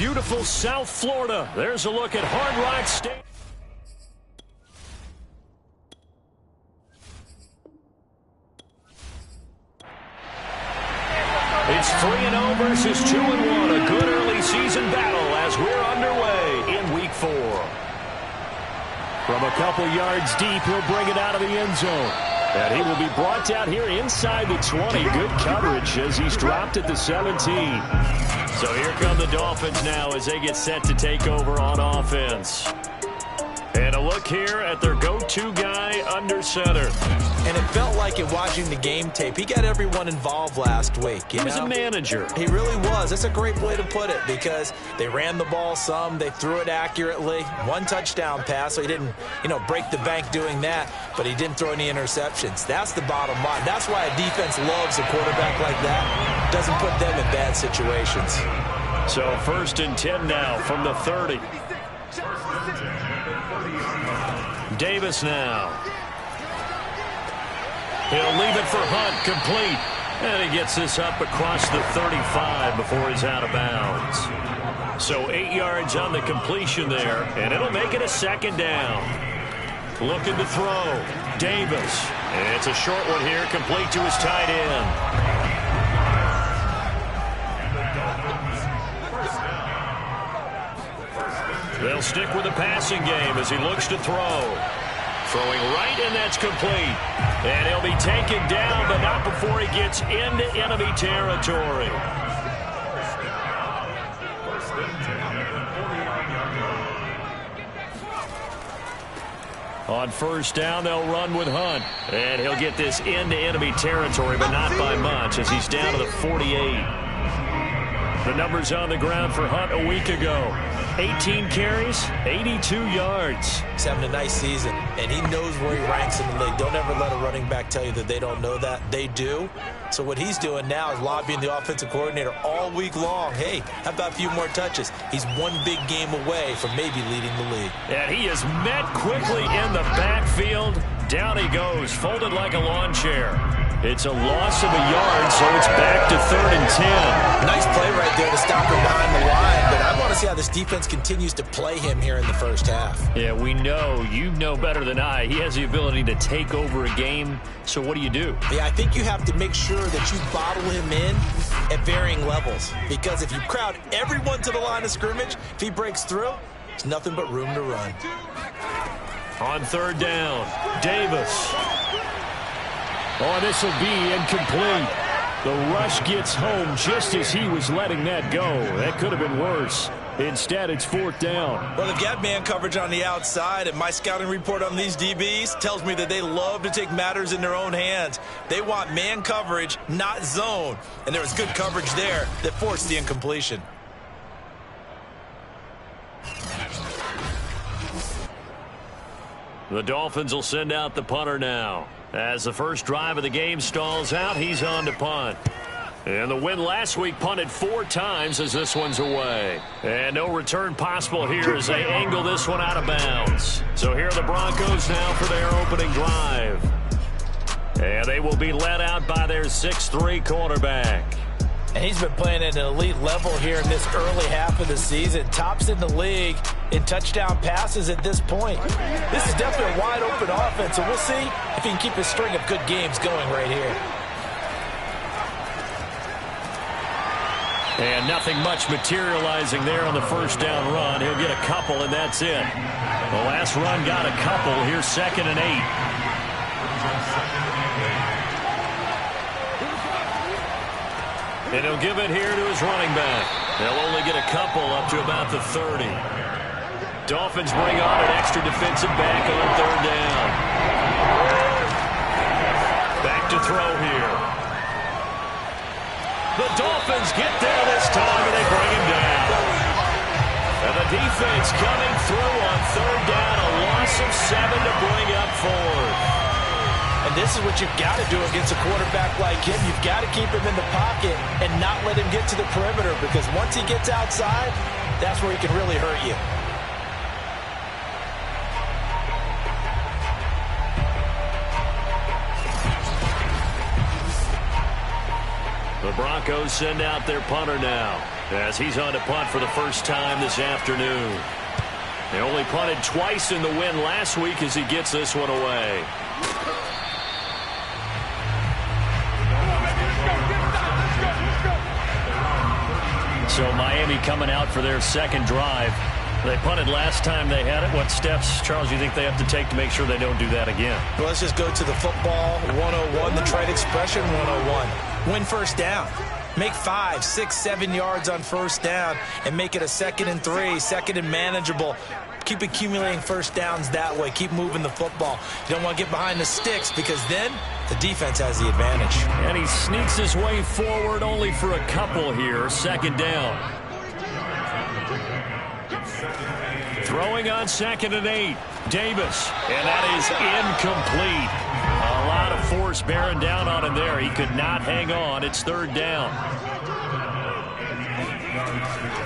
beautiful South Florida. There's a look at Hard Rock Stadium. It's 3-0 versus 2-1. A good early season battle as we're underway in Week 4. From a couple yards deep, he'll bring it out of the end zone. And he will be brought down here inside the 20. Good coverage as he's dropped at the 17. So here come the Dolphins now as they get set to take over on offense. And a look here at their go-to guy under center. And it felt like it watching the game tape. He got everyone involved last week. He was a manager. He really was. That's a great way to put it because they ran the ball some. They threw it accurately. One touchdown pass, so he didn't, break the bank doing that. But he didn't throw any interceptions. That's the bottom line. That's why a defense loves a quarterback like that. Doesn't put them in bad situations. So 1st and 10 now from the 30. Davis now. He'll leave it for Hunt, complete. And he gets this up across the 35 before he's out of bounds. So 8 yards on the completion there, and it'll make it a 2nd down. Looking to throw. Davis. And it's a short one here, complete to his tight end. They'll stick with the passing game as he looks to throw. Throwing right, and that's complete. And he'll be taken down, but not before he gets into enemy territory. On 1st down, they'll run with Hunt. And he'll get this into enemy territory, but not by much as he's down to the 48. The numbers on the ground for Hunt a week ago. 18 carries, 82 yards. He's having a nice season, and he knows where he ranks in the league. Don't ever let a running back tell you that they don't know that. They do. So what he's doing now is lobbying the offensive coordinator all week long. Hey, how about a few more touches? He's one big game away from maybe leading the league. And he is met quickly in the backfield. Down he goes, folded like a lawn chair. It's a loss of a yard, so it's back to 3rd and 10. Nice play right there to stop him behind the line, but I want to see how this defense continues to play him here in the first half. Yeah, we know. You know better than I. He has the ability to take over a game, so what do you do? Yeah, I think you have to make sure that you bottle him in at varying levels, because if you crowd everyone to the line of scrimmage, if he breaks through, there's nothing but room to run. On 3rd down, Davis. Oh, this will be incomplete. The rush gets home just as he was letting that go. That could have been worse. Instead, it's 4th down. Well, they've got man coverage on the outside, and my scouting report on these DBs tells me that they love to take matters in their own hands. They want man coverage, not zone. And there was good coverage there that forced the incompletion. The Dolphins will send out the punter now. As the first drive of the game stalls out, he's on to punt. And the win last week punted 4 times as this one's away. And no return possible here as they angle this one out of bounds. So here are the Broncos now for their opening drive. And they will be led out by their 6'3" quarterback. And he's been playing at an elite level here in this early half of the season. Tops in the league in touchdown passes at this point. This is definitely a wide-open offense, so we'll see if he can keep a string of good games going right here. And nothing much materializing there on the 1st down run. He'll get a couple, and that's it. The last run got a couple. Here's 2nd and 8. And he'll give it here to his running back. They'll only get a couple up to about the 30. Dolphins bring on an extra defensive back on 3rd down. Back to throw here. The Dolphins get there this time, and they bring him down. And the defense coming through on 3rd down. A loss of 7 to bring up 4. And this is what you've got to do against a quarterback like him. You've got to keep him in the pocket and not let him get to the perimeter, because once he gets outside, that's where he can really hurt you. The Broncos send out their punter now. as he's on to punt for the first time this afternoon. They only punted twice in the win last week as he gets this one away. So Miami coming out for their second drive. They punted last time they had it. What steps, Charles, do you think they have to take to make sure they don't do that again? Well, let's just go to the football 101, the trade expression 101. Win first down. Make 5, 6, 7 yards on first down and make it a 2nd and 3, 2nd and manageable. Keep accumulating first downs that way. Keep moving the football. You don't want to get behind the sticks because then the defense has the advantage. And he sneaks his way forward only for a couple here. 2nd down. Throwing on 2nd and 8. Davis. And that is incomplete. A lot of force bearing down on him there. He could not hang on. It's 3rd down.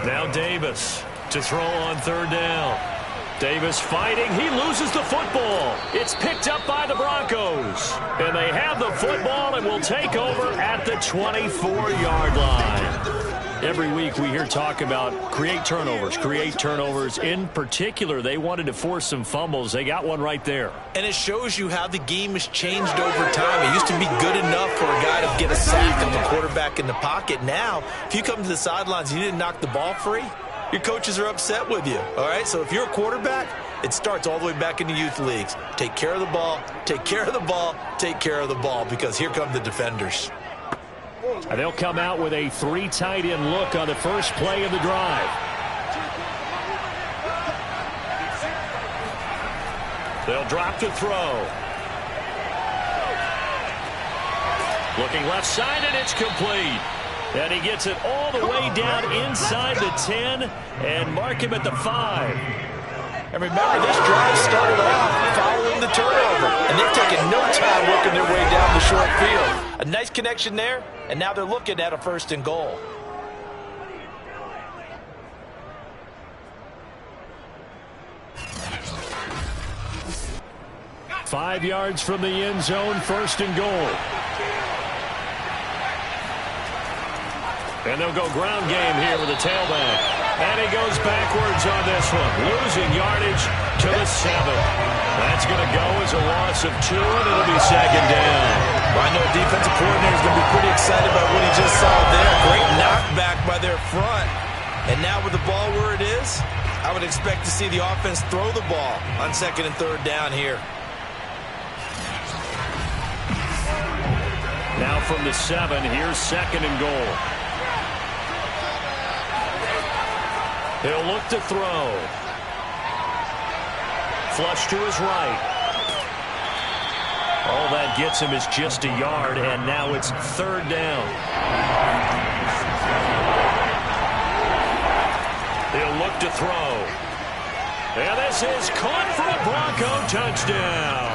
Now Davis to throw on 3rd down. Davis fighting. He loses the football. It's picked up by the Broncos. And they have the football and will take over at the 24-yard line. Every week we hear talk about create turnovers. In particular, they wanted to force some fumbles. They got one right there. And it shows you how the game has changed over time. It used to be good enough for a guy to get a sack on the quarterback in the pocket. Now, if you come to the sidelines and you didn't knock the ball free, your coaches are upset with you. All right, so if you're a quarterback, it starts all the way back in the youth leagues. Take care of the ball, take care of the ball, take care of the ball, because here come the defenders. And they'll come out with a 3 tight end look on the first play of the drive. They'll drop to throw. Looking left side, and it's complete. And he gets it all the way down inside the 10 and mark him at the 5. And remember, this drive started off following the turnover, and they've taken no time working their way down the short field. A nice connection there, and now they're looking at a 1st and goal. Five yards from the end zone, 1st and goal. And they'll go ground game here with the tailback. And he goes backwards on this one, losing yardage to the 7. That's going to go as a loss of 2, and it'll be 2nd down. Well, I know defensive coordinator is going to be pretty excited about what he just saw there. Great knockback by their front. And now with the ball where it is, I would expect to see the offense throw the ball on 2nd and 3rd down here. Now from the 7, here's 2nd and goal. He'll look to throw. Flush to his right. All that gets him is just a yard, and now it's 3rd down. He'll look to throw. And this is caught for a Bronco touchdown.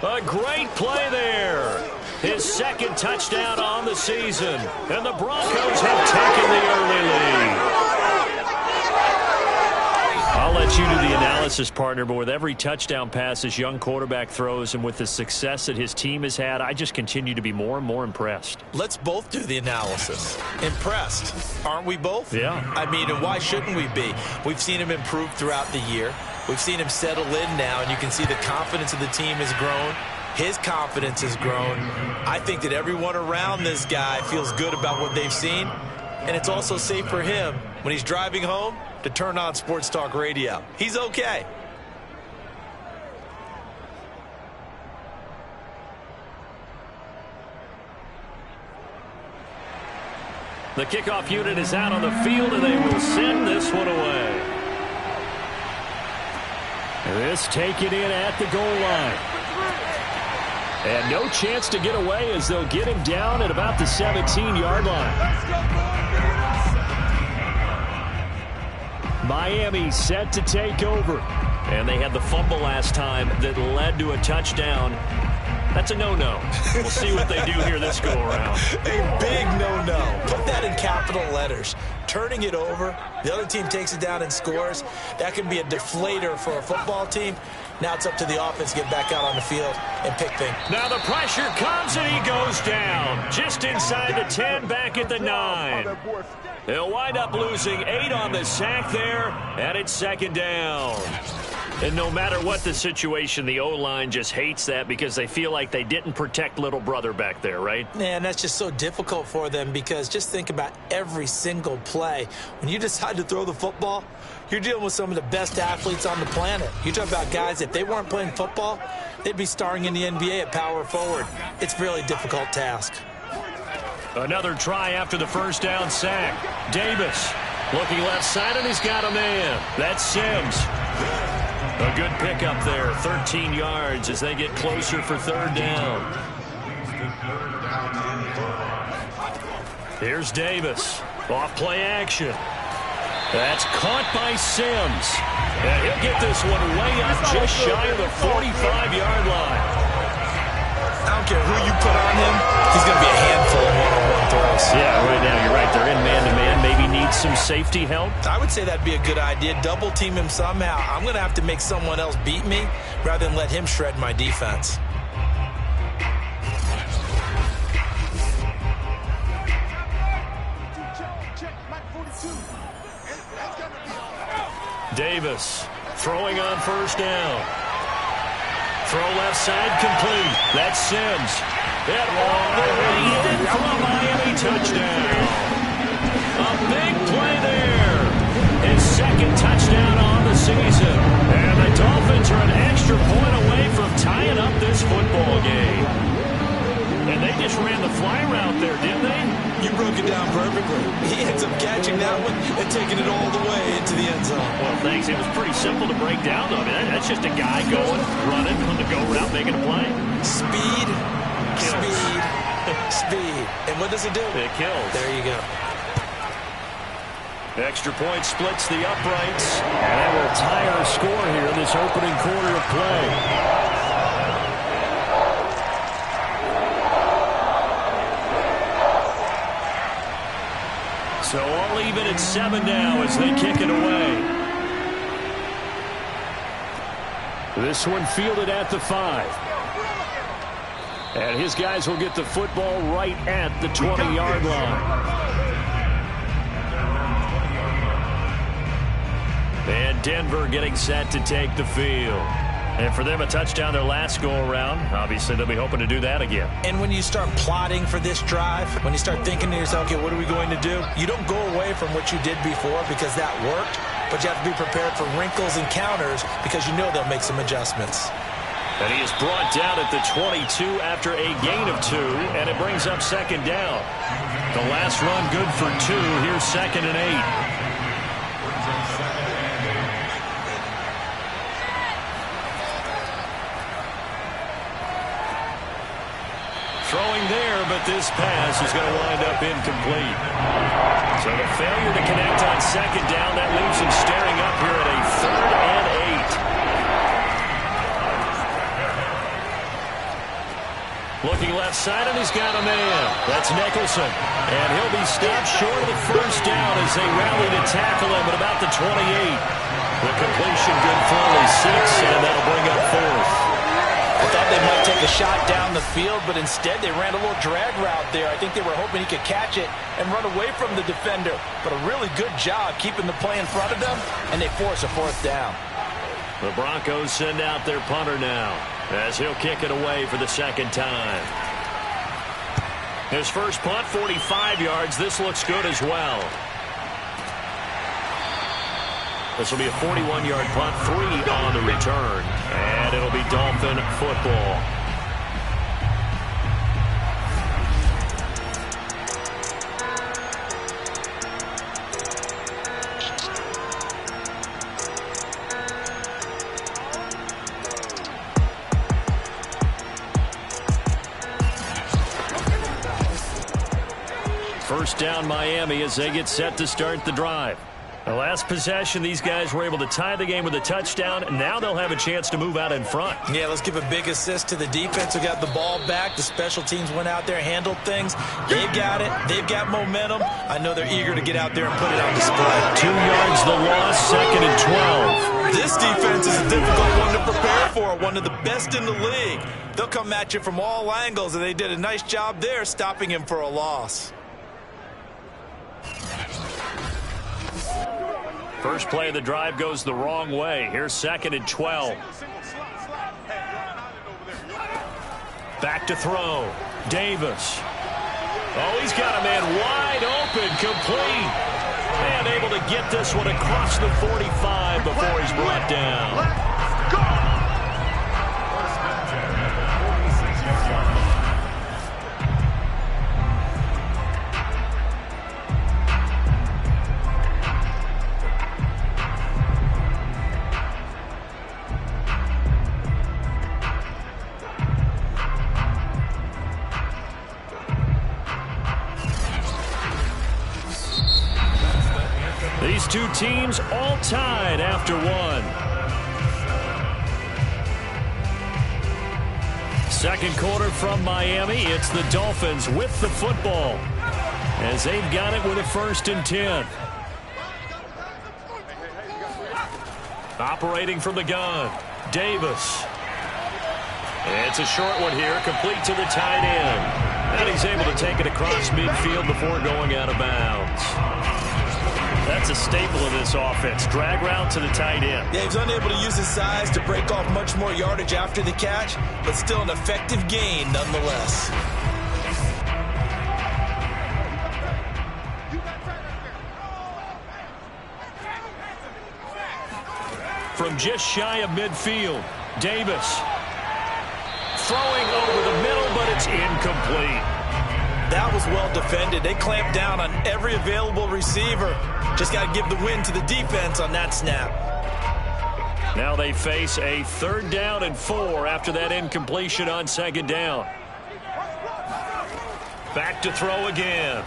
A great play there. His 2nd touchdown on the season. And the Broncos have taken the early lead. I'll let you do the analysis, partner, but with every touchdown pass this young quarterback throws and with the success that his team has had, I just continue to be more and more impressed. Let's both do the analysis. Impressed, aren't we both? Yeah. I mean, and why shouldn't we be? We've seen him improve throughout the year. We've seen him settle in now, and you can see the confidence of the team has grown. His confidence has grown. I think that everyone around this guy feels good about what they've seen, and it's also safe for him when he's driving home to turn on Sports Talk Radio. He's okay. The kickoff unit is out on the field, and they will send this one away. This taken in at the goal line. And no chance to get away as they'll get him down at about the 17-yard line. Miami set to take over. And they had the fumble last time that led to a touchdown. That's a no-no. We'll see what they do here this go-around. A big no-no. Put that in capital letters. turning it over. The other team takes it down and scores. That can be a deflator for a football team. Now it's up to the offense to get back out on the field and pick things. Now the pressure comes and he goes down. Just inside the 10, back at the 9. He'll wind up losing 8 on the sack there, and it's second down. And no matter what the situation, the O-line just hates that because they feel like they didn't protect little brother back there, right? Man, that's just so difficult for them because just think about every single play. When you decide to throw the football, you're dealing with some of the best athletes on the planet. You talk about guys, if they weren't playing football, they'd be starring in the NBA at power forward. It's a really difficult task. Another try after the first down sack. Davis looking left side, and he's got a man. That's Sims. A good pickup there, 13 yards as they get closer for third down. Here's Davis. Off play action. That's caught by Sims. And he'll get this one way up just shy of the 45-yard line. I don't care who you put on him, he's going to be a handful of one-on-one throws. Yeah, right now you're right. They're in man-to-man. Maybe needs some safety help. I would say that'd be a good idea. Double team him somehow. I'm going to have to make someone else beat me rather than let him shred my defense. Davis throwing on first down. Throw left side complete. That's Sims. Hit all the way in for a Miami touchdown. A big play there. His second touchdown on the season. And the Dolphins are an extra point away from tying up this football game. And they just ran the fly route there, didn't they? You broke it down perfectly. He ends up catching that one and taking it all the way into the end zone. Well, thanks. It was pretty simple to break down, though. I mean, that's just a guy going, running on the go route, making a play. Speed, speed, speed. And what does it do? It kills. There you go. Extra point splits the uprights. And that will tie our score here in this opening quarter of play. So all even at 7 now as they kick it away. This one fielded at the 5. And his guys will get the football right at the 20-yard line. And Denver getting set to take the field. And for them, a touchdown their last go-around. Obviously, they'll be hoping to do that again. And when you start plotting for this drive, when you start thinking to yourself, okay, what are we going to do? You don't go away from what you did before because that worked, but you have to be prepared for wrinkles and counters because you know they'll make some adjustments. And he is brought down at the 22 after a gain of 2, and it brings up second down. The last run good for 2. Here's second and 8. Throwing there, but this pass is going to wind up incomplete. So the failure to connect on second down, that leaves him staring up here at a 3rd and 8. Looking left side, and he's got a man. That's Nicholson. And he'll be stopped short of the first down as they rally to tackle him at about the 28. The completion good for only 6, and that'll bring up 4th. I thought they might take a shot down the field, but instead they ran a little drag route there. I think they were hoping he could catch it and run away from the defender. But a really good job keeping the play in front of them, and they force a 4th down. The Broncos send out their punter now as he'll kick it away for the second time. His first punt, 45 yards. This looks good as well. This will be a 41-yard punt, 3 on the return, and it'll be Dolphin football. First down Miami as they get set to start the drive. The last possession, these guys were able to tie the game with a touchdown. Now they'll have a chance to move out in front. Yeah, let's give a big assist to the defense who got the ball back. The special teams went out there, handled things. They've got it. They've got momentum. I know they're eager to get out there and put it on display. 2 yards the loss, 2nd and 12. This defense is a difficult one to prepare for, one of the best in the league. They'll come at you from all angles, and they did a nice job there stopping him for a loss. First play of the drive goes the wrong way. Here's 2nd and 12. Back to throw. Davis. Oh, he's got a man wide open, complete. And able to get this one across the 45 before he's brought down. These two teams all tied after one. Second quarter from Miami. It's the Dolphins with the football as they've got it with a 1st and 10. Operating from the gun, Davis. It's a short one here, complete to the tight end. And he's able to take it across midfield before going out of bounds. That's a staple of this offense. Drag route to the tight end. Yeah, he's unable to use his size to break off much more yardage after the catch, but still an effective gain nonetheless. From just shy of midfield, Davis. Throwing over the middle, but it's incomplete. That was well defended. They clamped down on every available receiver. Just got to give the win to the defense on that snap. Now they face a 3rd down and 4 after that incompletion on 2nd down. Back to throw again.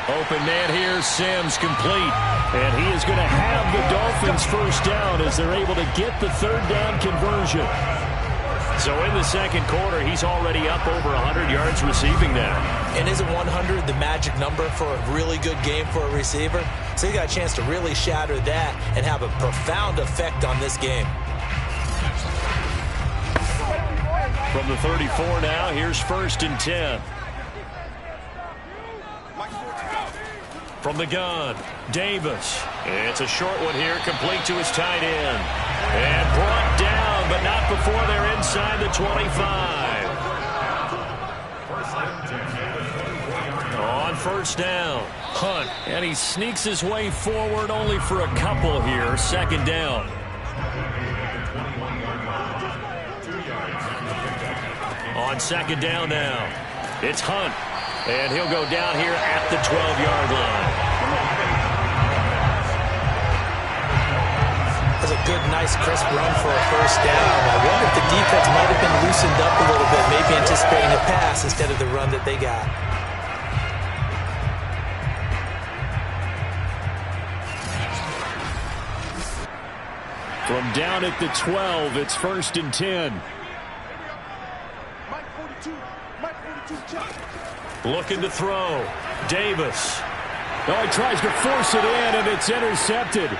Open man here, Sims complete. And he is going to have the Dolphins 1st down as they're able to get the 3rd down conversion. So in the 2nd quarter, he's already up over 100 yards receiving now. And isn't 100 the magic number for a really good game for a receiver? So he got a chance to really shatter that and have a profound effect on this game. From the 34 now, here's 1st and 10. From the gun, Davis. It's a short one here, complete to his tight end. And brought down, but not before they're inside the 25. On 1st down, Hunt. And he sneaks his way forward only for a couple here. 2nd down. On 2nd down now, it's Hunt. And he'll go down here at the 12-yard line. That's a good, nice, crisp run for a 1st down. I wonder if the defense might have been loosened up a little bit, maybe anticipating a pass instead of the run that they got. From down at the 12, it's 1st and 10. Looking to throw. Davis. Oh, he tries to force it in, and it's intercepted.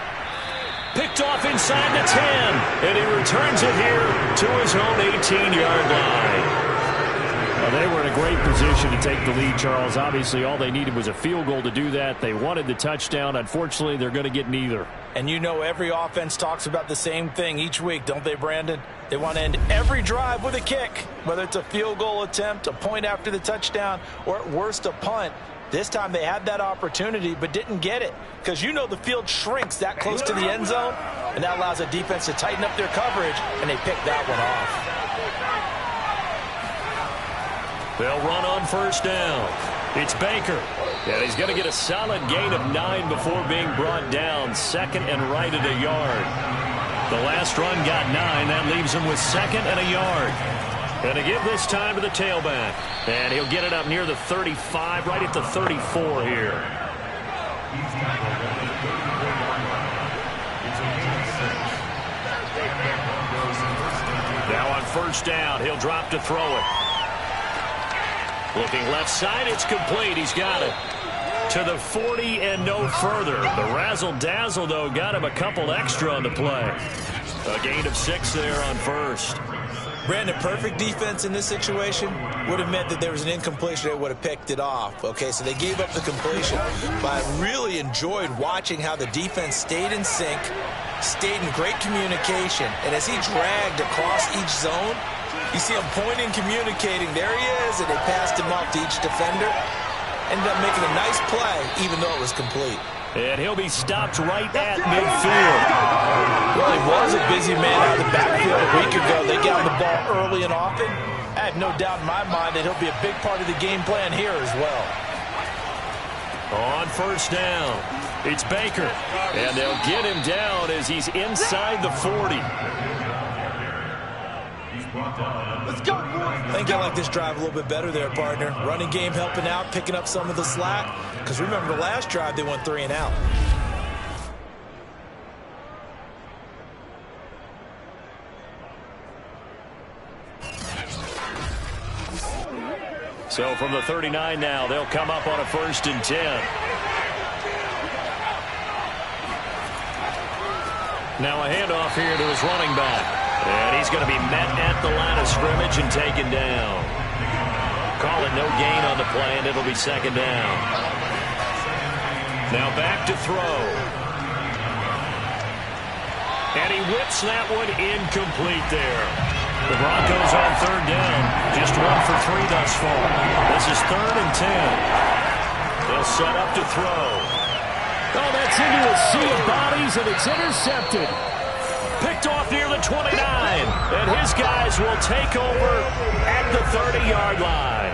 Picked off inside the 10, and he returns it here to his own 18-yard line. Well, they were in a great position to take the lead, Charles. Obviously, all they needed was a field goal to do that. They wanted the touchdown. Unfortunately, they're going to get neither. And you know every offense talks about the same thing each week, don't they, Brandon? They want to end every drive with a kick, whether it's a field goal attempt, a point after the touchdown, or at worst a punt. This time they had that opportunity but didn't get it because you know the field shrinks that close to the end zone, and that allows the defense to tighten up their coverage, and they picked that one off. They'll run on 1st down. It's Baker. And he's going to get a solid gain of 9 before being brought down. 2nd and right at a yard. The last run got 9. That leaves him with 2nd and a yard. And to give this time to the tailback. And he'll get it up near the 35, right at the 34 here. Now on first down, he'll drop to throw it. Looking left side, it's complete. He's got it. To the 40 and no further. The razzle-dazzle, though, got him a couple extra on the play. A gain of 6 there on first. Brandon, perfect defense in this situation would have meant that there was an incompletion. They would have picked it off. Okay, so they gave up the completion. But I really enjoyed watching how the defense stayed in sync, stayed in great communication. And as he dragged across each zone, you see him pointing, communicating. There he is, and they passed him off to each defender. Ended up making a nice play, even though it was complete. And he'll be stopped right at midfield. Well, he was a busy man out of the backfield a week ago. They got him the ball early and often. I have no doubt in my mind that he'll be a big part of the game plan here as well. On first down, it's Baker. And they'll get him down as he's inside the 40. Let's go. I think I like this drive a little bit better there, partner. Running game helping out, picking up some of the slack. Because remember the last drive, they went 3 and out. So from the 39 now, they'll come up on a 1st and 10. Now a handoff here to his running back. And he's going to be met at the line of scrimmage and taken down. Call it no gain on the play, and it'll be 2nd down. Now back to throw. And he whips that one incomplete there. The Broncos on 3rd down. Just 1 for 3 thus far. This is 3rd and 10. They'll set up to throw. Oh, that's into a sea of bodies, and it's intercepted. Picked off near the 29, and his guys will take over at the 30-yard line.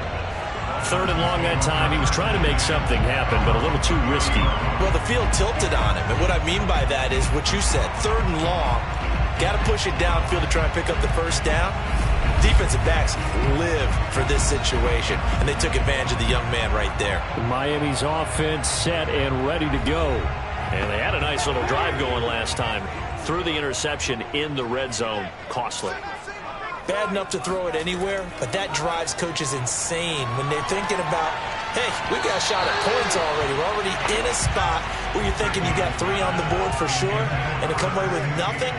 3rd and long that time. He was trying to make something happen, but a little too risky. Well, the field tilted on him, and what I mean by that is what you said, 3rd and long. Got to push it downfield to try and pick up the 1st down. Defensive backs live for this situation, and they took advantage of the young man right there. Miami's offense set and ready to go. And they had a nice little drive going last time. Threw the interception in the red zone. Costly. Bad enough to throw it anywhere, but that drives coaches insane when they're thinking about, hey, we got a shot at points already. We're already in a spot where you're thinking you got 3 on the board for sure, and to come away with nothing,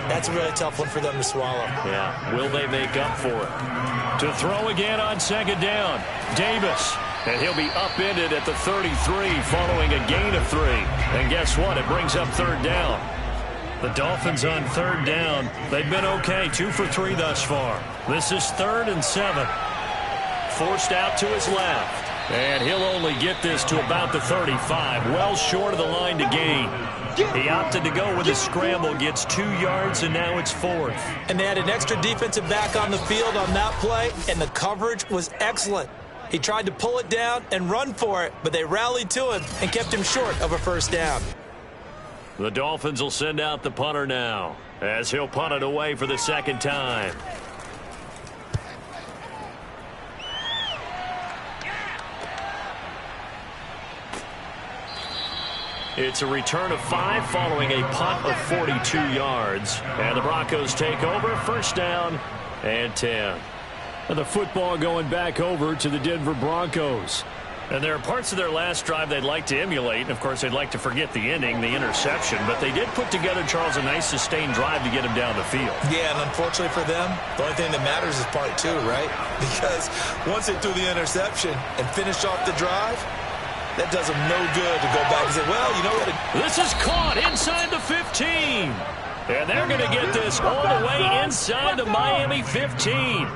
that's a really tough one for them to swallow. Yeah, will they make up for it? To throw again on 2nd down, Davis. And he'll be upended at the 33 following a gain of 3. And guess what? It brings up 3rd down. The Dolphins on 3rd down. They've been okay, 2 for 3 thus far. This is 3rd and 7. Forced out to his left. And he'll only get this to about the 35. Well short of the line to gain. He opted to go with a scramble, gets 2 yards, and now it's 4th. And they had an extra defensive back on the field on that play, and the coverage was excellent. He tried to pull it down and run for it, but they rallied to him and kept him short of a 1st down. The Dolphins will send out the punter now as he'll punt it away for the 2nd time. It's a return of 5 following a punt of 42 yards. And the Broncos take over, 1st down and 10. And the football going back over to the Denver Broncos. And there are parts of their last drive they'd like to emulate. And, of course, they'd like to forget the ending, the interception. But they did put together, Charles, a nice sustained drive to get him down the field. Yeah, and unfortunately for them, the only thing that matters is part 2, right? Because once they threw the interception and finished off the drive, that does them no good to go back and say, well, you know what? This is caught inside the 15. And they're going to get this all the way inside the Miami 15.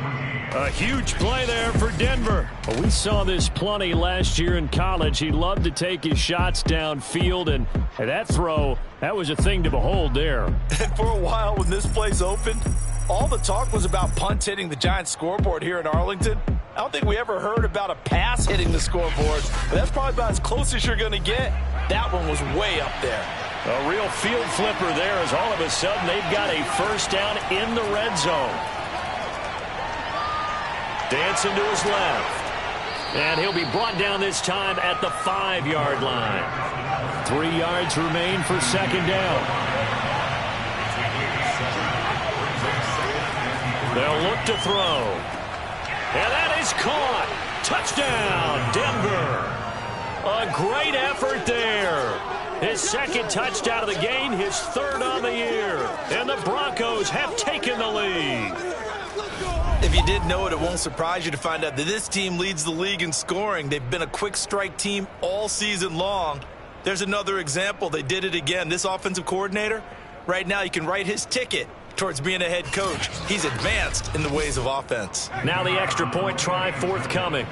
A huge play there for Denver. Well, we saw this plenty last year in college. He loved to take his shots downfield, and that throw, that was a thing to behold there. And for a while when this place opened, all the talk was about punts hitting the Giants scoreboard here in Arlington. I don't think we ever heard about a pass hitting the scoreboard, but that's probably about as close as you're going to get. That one was way up there. A real field flipper there as all of a sudden they've got a 1st down in the red zone. Dancing to his left. And he'll be brought down this time at the 5-yard line. 3 yards remain for second down. They'll look to throw. And that is caught. Touchdown, Denver. A great effort there. His second touchdown of the game, his third on the year. And the Broncos have taken the lead. If you didn't know it, it won't surprise you to find out that this team leads the league in scoring. They've been a quick strike team all season long. There's another example. They did it again. This offensive coordinator, right now you can write his ticket towards being a head coach. He's advanced in the ways of offense. Now the extra point try forthcoming.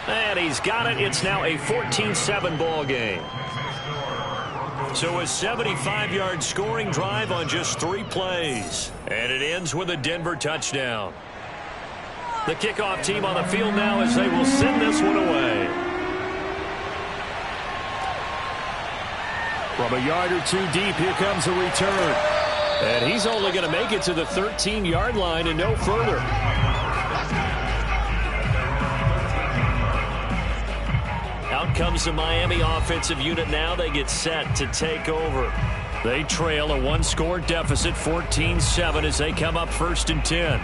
And he's got it. It's now a 14-7 ball game. So a 75-yard scoring drive on just 3 plays. And it ends with a Denver touchdown. The kickoff team on the field now as they will send this one away. From a yard or 2 deep, here comes a return. And he's only going to make it to the 13-yard line and no further. Out comes the Miami offensive unit now. They get set to take over. They trail a 1-score deficit, 14-7, as they come up 1st and 10.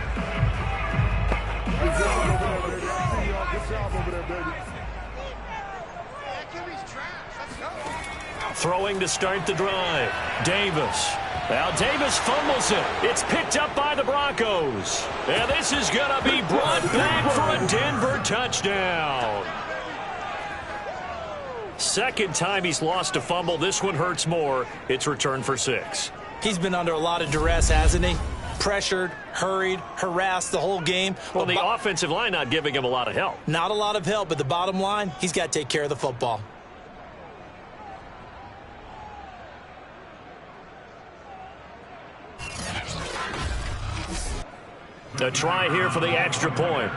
Throwing to start the drive. Davis. Now Davis fumbles it. It's picked up by the Broncos. And this is going to be brought back for a Denver touchdown. Second time he's lost a fumble. This one hurts more. It's returned for 6. He's been under a lot of duress, hasn't he? Pressured, hurried, harassed the whole game. Well, the offensive line not giving him a lot of help. Not a lot of help, but the bottom line, he's got to take care of the football. A try here for the extra point.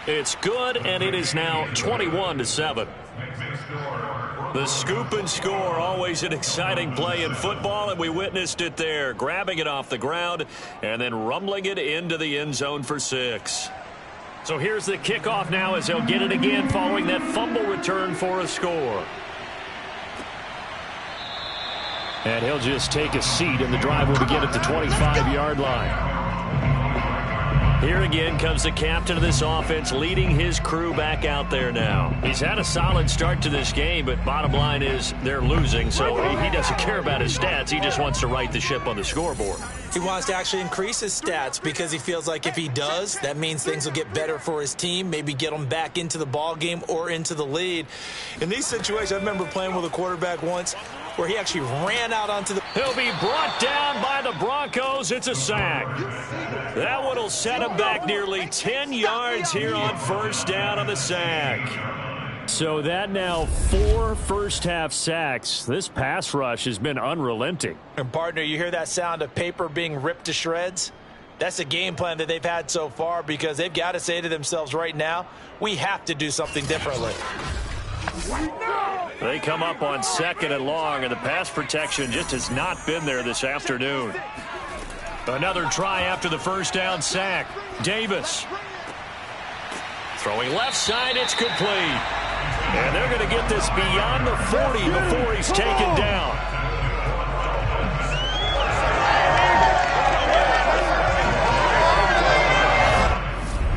It's good, and it is now 21-7. The scoop and score, always an exciting play in football, and we witnessed it there, grabbing it off the ground and then rumbling it into the end zone for 6. So here's the kickoff now as they'll get it again following that fumble return for a score. And he'll just take a seat, and the drive will begin at the 25-yard line. Here again comes the captain of this offense, leading his crew back out there now. He's had a solid start to this game, but bottom line is they're losing, so he doesn't care about his stats. He just wants to right the ship on the scoreboard. He wants to actually increase his stats because he feels like if he does, that means things will get better for his team, maybe get them back into the ball game or into the lead. In these situations, I remember playing with a quarterback once where he actually ran out onto the... He'll be brought down by the Broncos. It's a sack. That one will set him back nearly 10 yards here on 1st down on the sack. So that now 4 first-half sacks. This pass rush has been unrelenting. And, partner, you hear that sound of paper being ripped to shreds? That's the game plan that they've had so far because they've got to say to themselves right now, we have to do something differently. They come up on 2nd and long, and the pass protection just has not been there this afternoon. Another try after the 1st down sack. Davis. Throwing left side, it's complete. And they're going to get this beyond the 40 before he's taken down.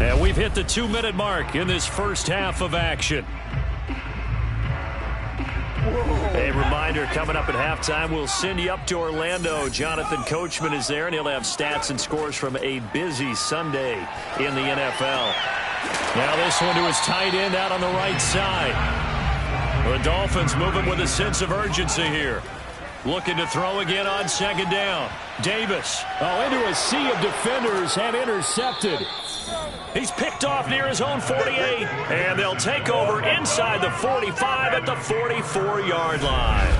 And we've hit the 2-minute mark in this first half of action. A reminder, coming up at halftime, we'll send you up to Orlando. Jonathan Coachman is there, and he'll have stats and scores from a busy Sunday in the NFL. Now this one to his tight end out on the right side. The Dolphins moving with a sense of urgency here. Looking to throw again on 2nd down. Davis. Oh, into a sea of defenders and intercepted. He's picked off near his own 48, and they'll take over inside the 45 at the 44-yard line.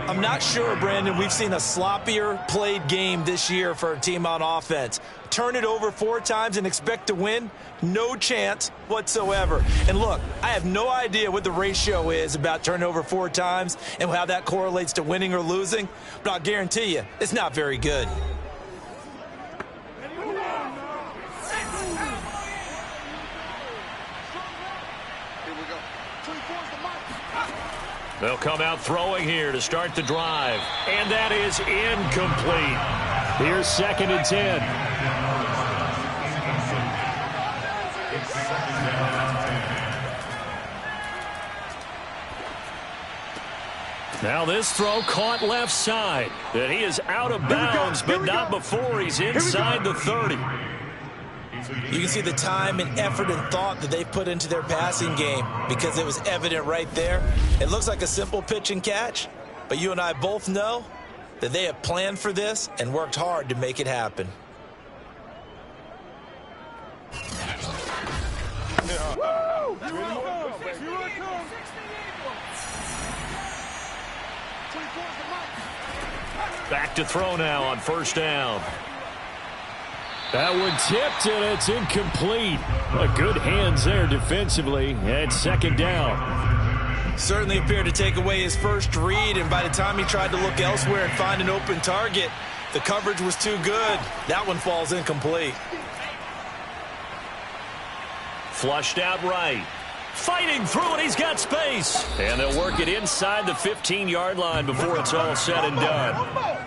I'm not sure, Brandon. We've seen a sloppier played game this year for a team on offense. Turn it over 4 times and expect to win? No chance whatsoever. And look, I have no idea what the ratio is about turning over 4 times and how that correlates to winning or losing, but I'll guarantee you it's not very good. They'll come out throwing here to start the drive. And that is incomplete. Here's 2nd and 10. Now this throw caught left side. And he is out of bounds, but not before he's inside the 30. You can see the time and effort and thought that they put into their passing game because it was evident right there. It looks like a simple pitch and catch, but you and I both know that they have planned for this and worked hard to make it happen. Back to throw now on 1st down. That one tipped, and it's incomplete. Good hands there defensively, and 2nd down. Certainly appeared to take away his first read, and by the time he tried to look elsewhere and find an open target, the coverage was too good. That one falls incomplete. Flushed out right. Fighting through it, he's got space. And they'll work it inside the 15-yard line before it's all said and done.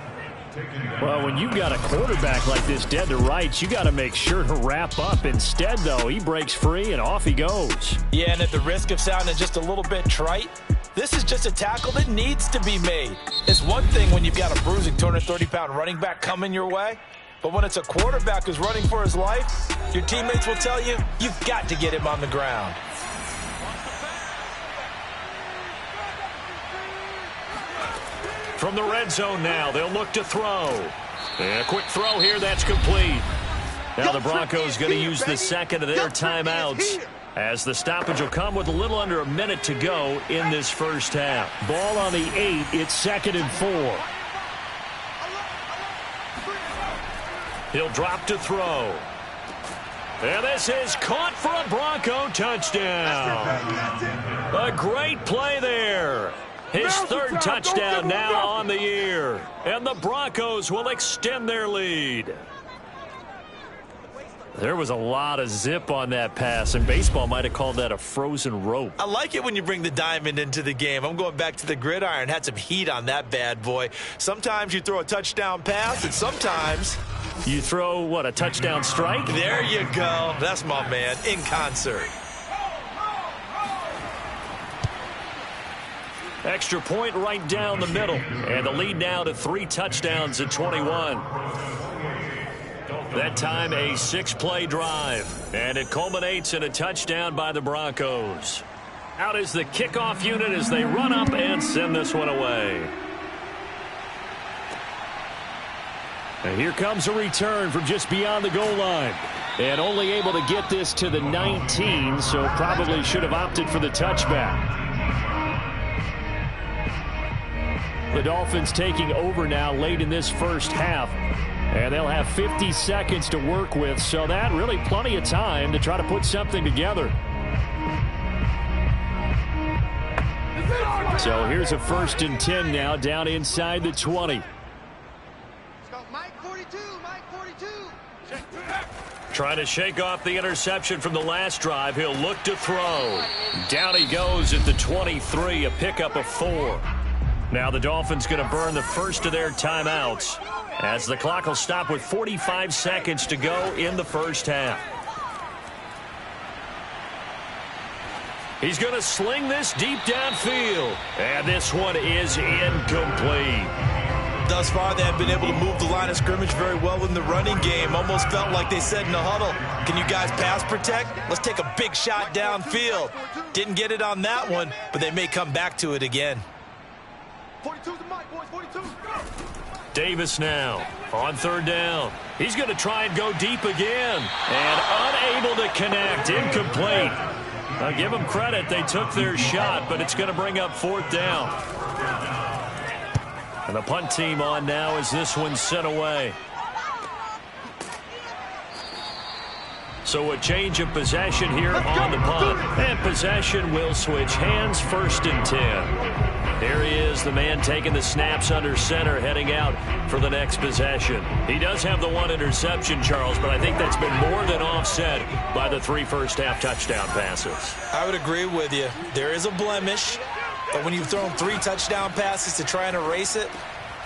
Well, when you've got a quarterback like this dead to rights, you got to make sure to wrap up. Instead, though, he breaks free and off he goes. Yeah, and at the risk of sounding just a little bit trite, this is just a tackle that needs to be made. It's one thing when you've got a bruising 230-pound running back coming your way, but when it's a quarterback who's running for his life, your teammates will tell you, you've got to get him on the ground. From the red zone now, they'll look to throw. And a quick throw here, that's complete. Now the Broncos going to use the 2nd of their timeouts, as the stoppage will come with a little under a minute to go in this first half. Ball on the 8, it's 2nd and 4. He'll drop to throw. And this is caught for a Bronco touchdown. A great play there. His 3rd touchdown now on the year. And the Broncos will extend their lead. There was a lot of zip on that pass, and baseball might have called that a frozen rope. I like it when you bring the diamond into the game. I'm going back to the gridiron. Had some heat on that bad boy. Sometimes you throw a touchdown pass, and sometimes you throw, what, a touchdown strike? There you go. That's my man, in concert. Extra point right down the middle. And the lead now to 3 touchdowns at 21. That time a 6-play drive. And it culminates in a touchdown by the Broncos. Out is the kickoff unit as they run up and send this one away. And here comes a return from just beyond the goal line. And only able to get this to the 19, so probably should have opted for the touchback. The Dolphins taking over now late in this first half. And they'll have 50 seconds to work with, so that really plenty of time to try to put something together. So here's a 1st and 10 now down inside the 20. Trying to shake off the interception from the last drive. He'll look to throw. Down he goes at the 23, a pickup of 4. Now the Dolphins going to burn the first of their timeouts as the clock will stop with 45 seconds to go in the first half. He's going to sling this deep downfield. And this one is incomplete. Thus far, they have been able to move the line of scrimmage very well in the running game. Almost felt like they said in the huddle, can you guys pass protect? Let's take a big shot downfield. Didn't get it on that one, but they may come back to it again. 42 the mic, boys, 42. Davis now on 3rd down. He's going to try and go deep again. And unable to connect. Incomplete. I'll give them credit. They took their shot, but it's going to bring up 4th down. And the punt team on now as this one's sent away. So a change of possession here on the punt. And possession will switch hands, 1st and 10. Here he is, the man taking the snaps under center, heading out for the next possession. He does have the 1 interception, Charles, but I think that's been more than offset by the 3 first-half touchdown passes. I would agree with you. There is a blemish, but when you've thrown 3 touchdown passes to try and erase it,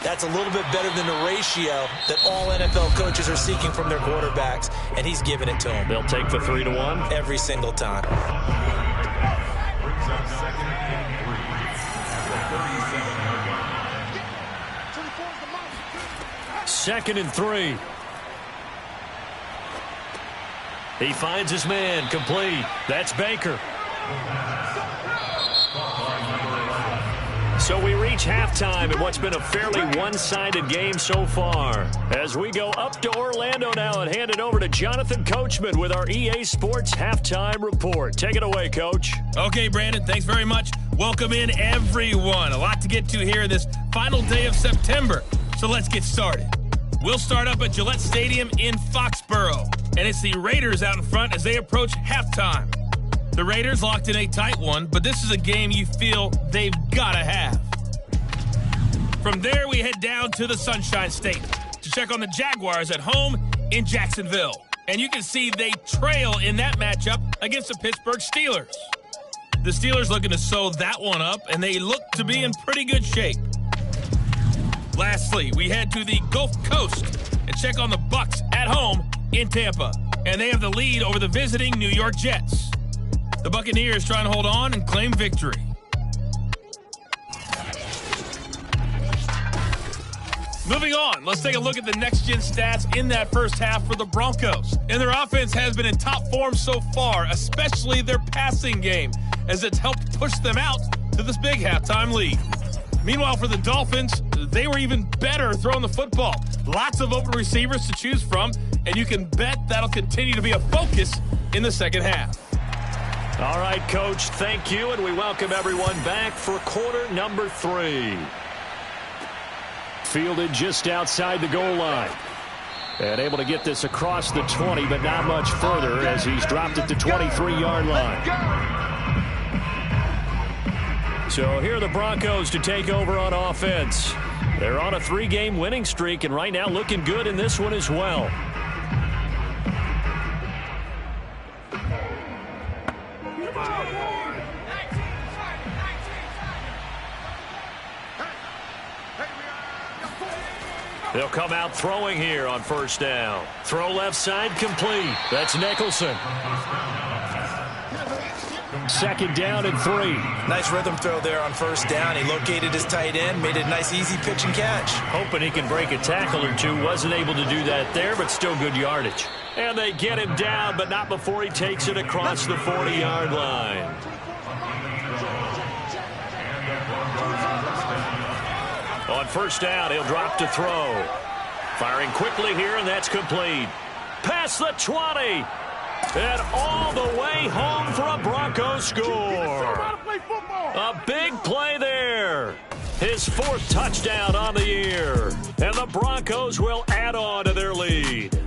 that's a little bit better than the ratio that all NFL coaches are seeking from their quarterbacks, and he's giving it to them. They'll take the 3-1? Every single time. Second and 3. He finds his man, complete. That's Baker. So we reach halftime in what's been a fairly one-sided game so far. As we go up to Orlando now and hand it over to Jonathan Coachman with our EA Sports Halftime Report. Take it away, Coach. Okay, Brandon, thanks very much. Welcome in, everyone. A lot to get to here this final day of September. So let's get started. We'll start up at Gillette Stadium in Foxborough. And it's the Raiders out in front as they approach halftime. The Raiders locked in a tight one, but this is a game you feel they've got to have. From there, we head down to the Sunshine State to check on the Jaguars at home in Jacksonville. And you can see they trail in that matchup against the Pittsburgh Steelers. The Steelers looking to sew that one up, and they look to be in pretty good shape. Lastly, we head to the Gulf Coast and check on the Bucs at home in Tampa. And they have the lead over the visiting New York Jets. The Buccaneers trying to hold on and claim victory. Moving on, let's take a look at the next-gen stats in that first half for the Broncos. And their offense has been in top form so far, especially their passing game, as it's helped push them out to this big halftime lead. Meanwhile, for the Dolphins, they were even better throwing the football. Lots of open receivers to choose from, and you can bet that'll continue to be a focus in the second half. All right, Coach, thank you, and we welcome everyone back for quarter number 3. Fielded just outside the goal line. And able to get this across the 20, but not much further as he's dropped it to 23-yard line. So here are the Broncos to take over on offense. They're on a 3-game winning streak, and right now looking good in this one as well. They'll come out throwing here on first down. Throw left side complete. That's Nicholson. Second down and 3. Nice rhythm throw there on first down. He located his tight end, made a nice easy pitch and catch. Hoping he can break a tackle or two. Wasn't able to do that there, but still good yardage. And they get him down, but not before he takes it across the 40-yard line. On first down, he'll drop to throw. Firing quickly here, and that's complete. Past the 20. And all the way home for a Broncos score. A big play there. His 4th touchdown on the year. And the Broncos will add on to their lead.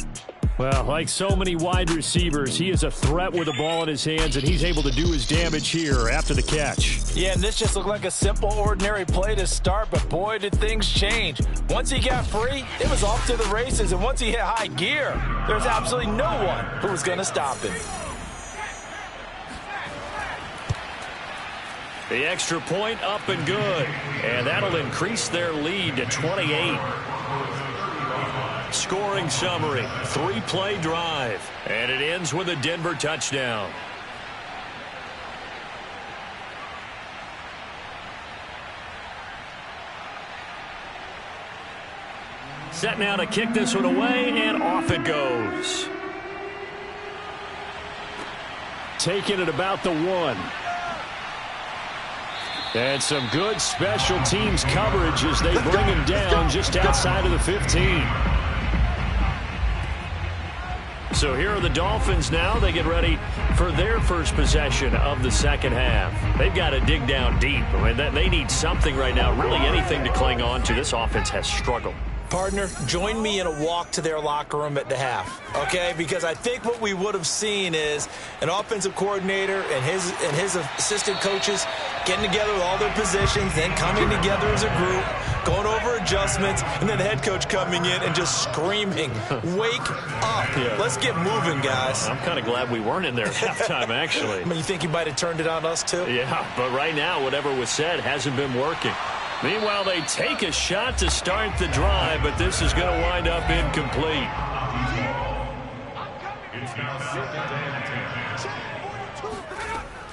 Well, like so many wide receivers, he is a threat with the ball in his hands, and he's able to do his damage here after the catch. Yeah, and this just looked like a simple, ordinary play to start, but boy, did things change. Once he got free, it was off to the races, and once he hit high gear, there's absolutely no one who was going to stop him. The extra point up and good, and that'll increase their lead to 28. Scoring summary, 3-play drive, and it ends with a Denver touchdown. Set now to kick this one away, and off it goes. Taking it about the 1. And some good special teams coverage as they bring him down just outside of the 15. So here are the Dolphins now. They get ready for their first possession of the second half. They've got to dig down deep. I mean, they need something right now, really anything to cling on to. This offense has struggled. Partner, join me in a walk to their locker room at the half, okay? Because I think what we would have seen is an offensive coordinator and his assistant coaches getting together with all their positions, then coming together as a group, going over adjustments, and then the head coach coming in and just screaming, wake up. Yeah. Let's get moving, guys. I'm kind of glad we weren't in there at halftime, actually. I mean, you think he might have turned it on us, too? Yeah, but right now, whatever was said hasn't been working. Meanwhile, they take a shot to start the drive, but this is going to wind up incomplete.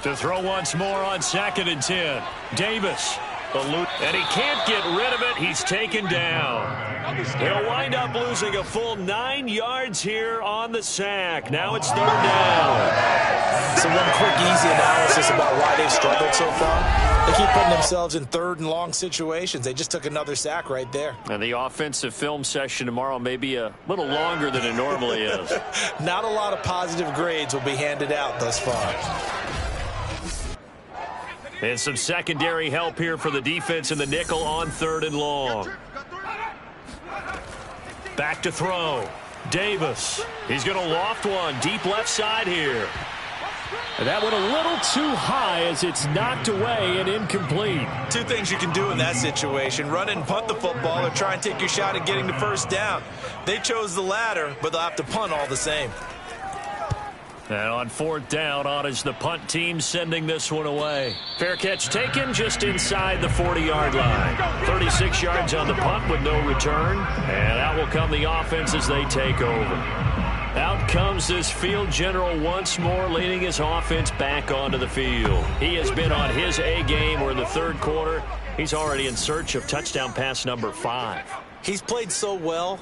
To throw once more on 2nd and 10. Davis. And he can't get rid of it. He's taken down. He'll wind up losing a full 9 yards here on the sack. Now it's 3rd down. So one quick, easy analysis about why they've struggled so far. They keep putting themselves in 3rd and long situations. They just took another sack right there. And the offensive film session tomorrow may be a little longer than it normally is. Not a lot of positive grades will be handed out thus far. And some secondary help here for the defense in the nickel on 3rd and long. Back to throw. Davis. He's going to loft one deep left side here. And that went a little too high as it's knocked away and incomplete. 2 things you can do in that situation. Run and punt the football or try and take your shot at getting the first down. They chose the latter, but they'll have to punt all the same. And on 4th down, on is the punt team sending this one away. Fair catch taken just inside the 40-yard line. 36 yards on the punt with no return. And out will come the offense as they take over. Out comes this field general once more, leading his offense back onto the field. He has been on his A game. We're in the 3rd quarter. He's already in search of touchdown pass number 5. He's played so well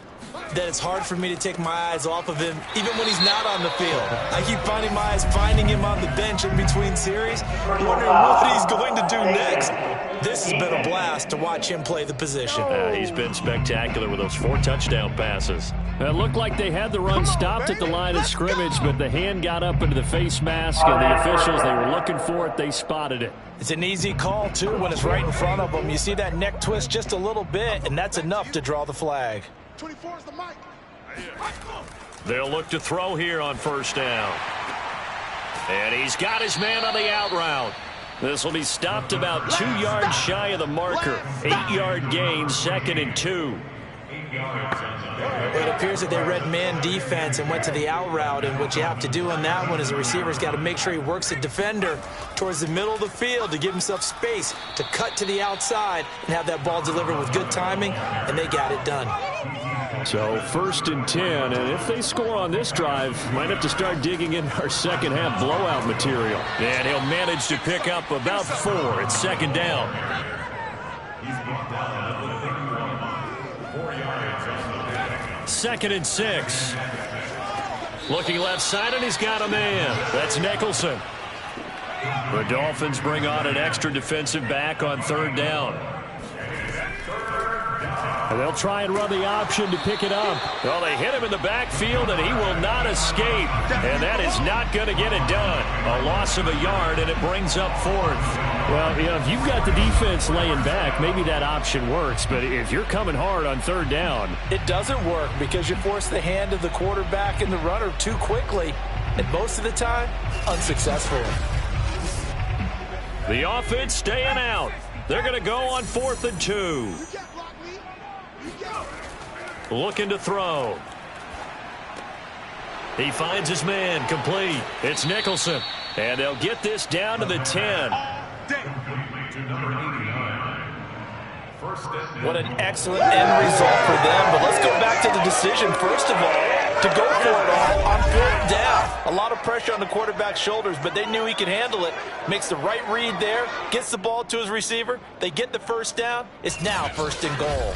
that it's hard for me to take my eyes off of him, even when he's not on the field. I keep finding my eyes finding him on the bench in between series, wondering what he's going to do next. This has been a blast to watch him play the position. He's been spectacular with those 4 touchdown passes. It looked like they had the run stopped at the line of scrimmage, but the hand got up into the face mask, and the officials, they were looking for it. They spotted it. It's an easy call, too, when it's right in front of them. You see that neck twist just a little bit, and that's enough to draw the flag. 24 is the mic. They'll look to throw here on 1st down. And he's got his man on the out route. This will be stopped about 2 yards shy of the marker. 8-yard gain, 2nd and 2. It appears that they read man defense and went to the out route, and what you have to do on that one is the receiver's got to make sure he works the defender towards the middle of the field to give himself space to cut to the outside and have that ball delivered with good timing, and they got it done. So 1st and 10, and if they score on this drive, might have to start digging in our second half blowout material. And he'll manage to pick up about 4. It's 2nd down. 2nd and 6. Looking left side, and he's got a man. That's Nicholson. The Dolphins bring on an extra defensive back on 3rd down. And they'll try and run the option to pick it up. Well, they hit him in the backfield, and he will not escape. And that is not going to get it done. A loss of a yard, and it brings up 4th. Well, you know, if you've got the defense laying back, maybe that option works. But if you're coming hard on 3rd down, it doesn't work because you force the hand of the quarterback and the runner too quickly. And most of the time, unsuccessfully. The offense staying out. They're going to go on 4th and 2. Looking to throw. He finds his man complete. It's Nicholson. And they'll get this down to the 10. What an excellent end result for them. But let's go back to the decision, first of all, to go for it all on 4th down. A lot of pressure on the quarterback's shoulders, but they knew he could handle it. Makes the right read there, gets the ball to his receiver. They get the 1st down. It's now 1st and goal.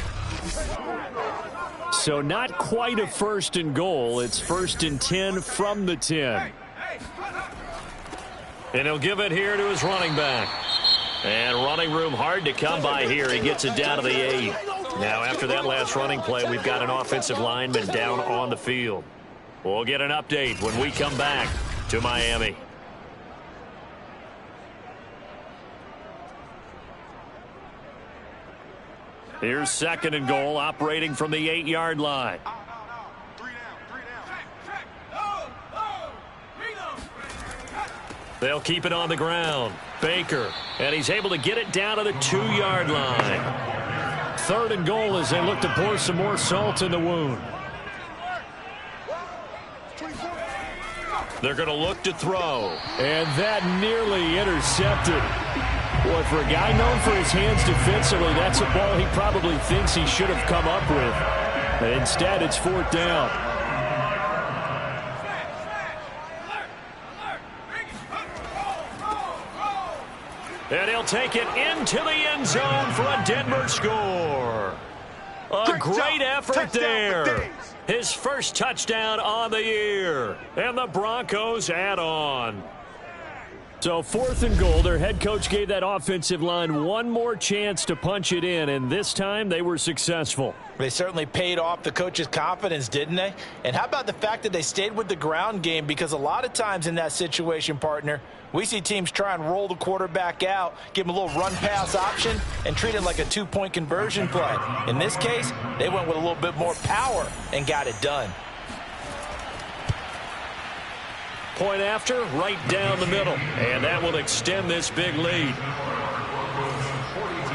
So not quite a 1st and goal. It's 1st and 10 from the 10. And he'll give it here to his running back. And running room hard to come by here. He gets it down to the 8. Now after that last running play, we've got an offensive lineman down on the field. We'll get an update when we come back to Miami. Here's 2nd and goal, operating from the 8-yard line. They'll keep it on the ground. Baker, and he's able to get it down to the 2-yard line. 3rd and goal as they look to pour some more salt in the wound. They're going to look to throw. And that nearly intercepted. Boy, for a guy known for his hands defensively, that's a ball he probably thinks he should have come up with. But instead, it's 4th down. And he'll take it into the end zone for a Denver score. A great effort there. His first touchdown on the year. And the Broncos add on. So 4th and goal, their head coach gave that offensive line one more chance to punch it in, and this time they were successful. They certainly paid off the coach's confidence, didn't they? And how about the fact that they stayed with the ground game? Because a lot of times in that situation, partner, we see teams try and roll the quarterback out, give him a little run-pass option, and treat it like a 2-point conversion play. In this case, they went with a little bit more power and got it done. Point after, right down the middle. And that will extend this big lead.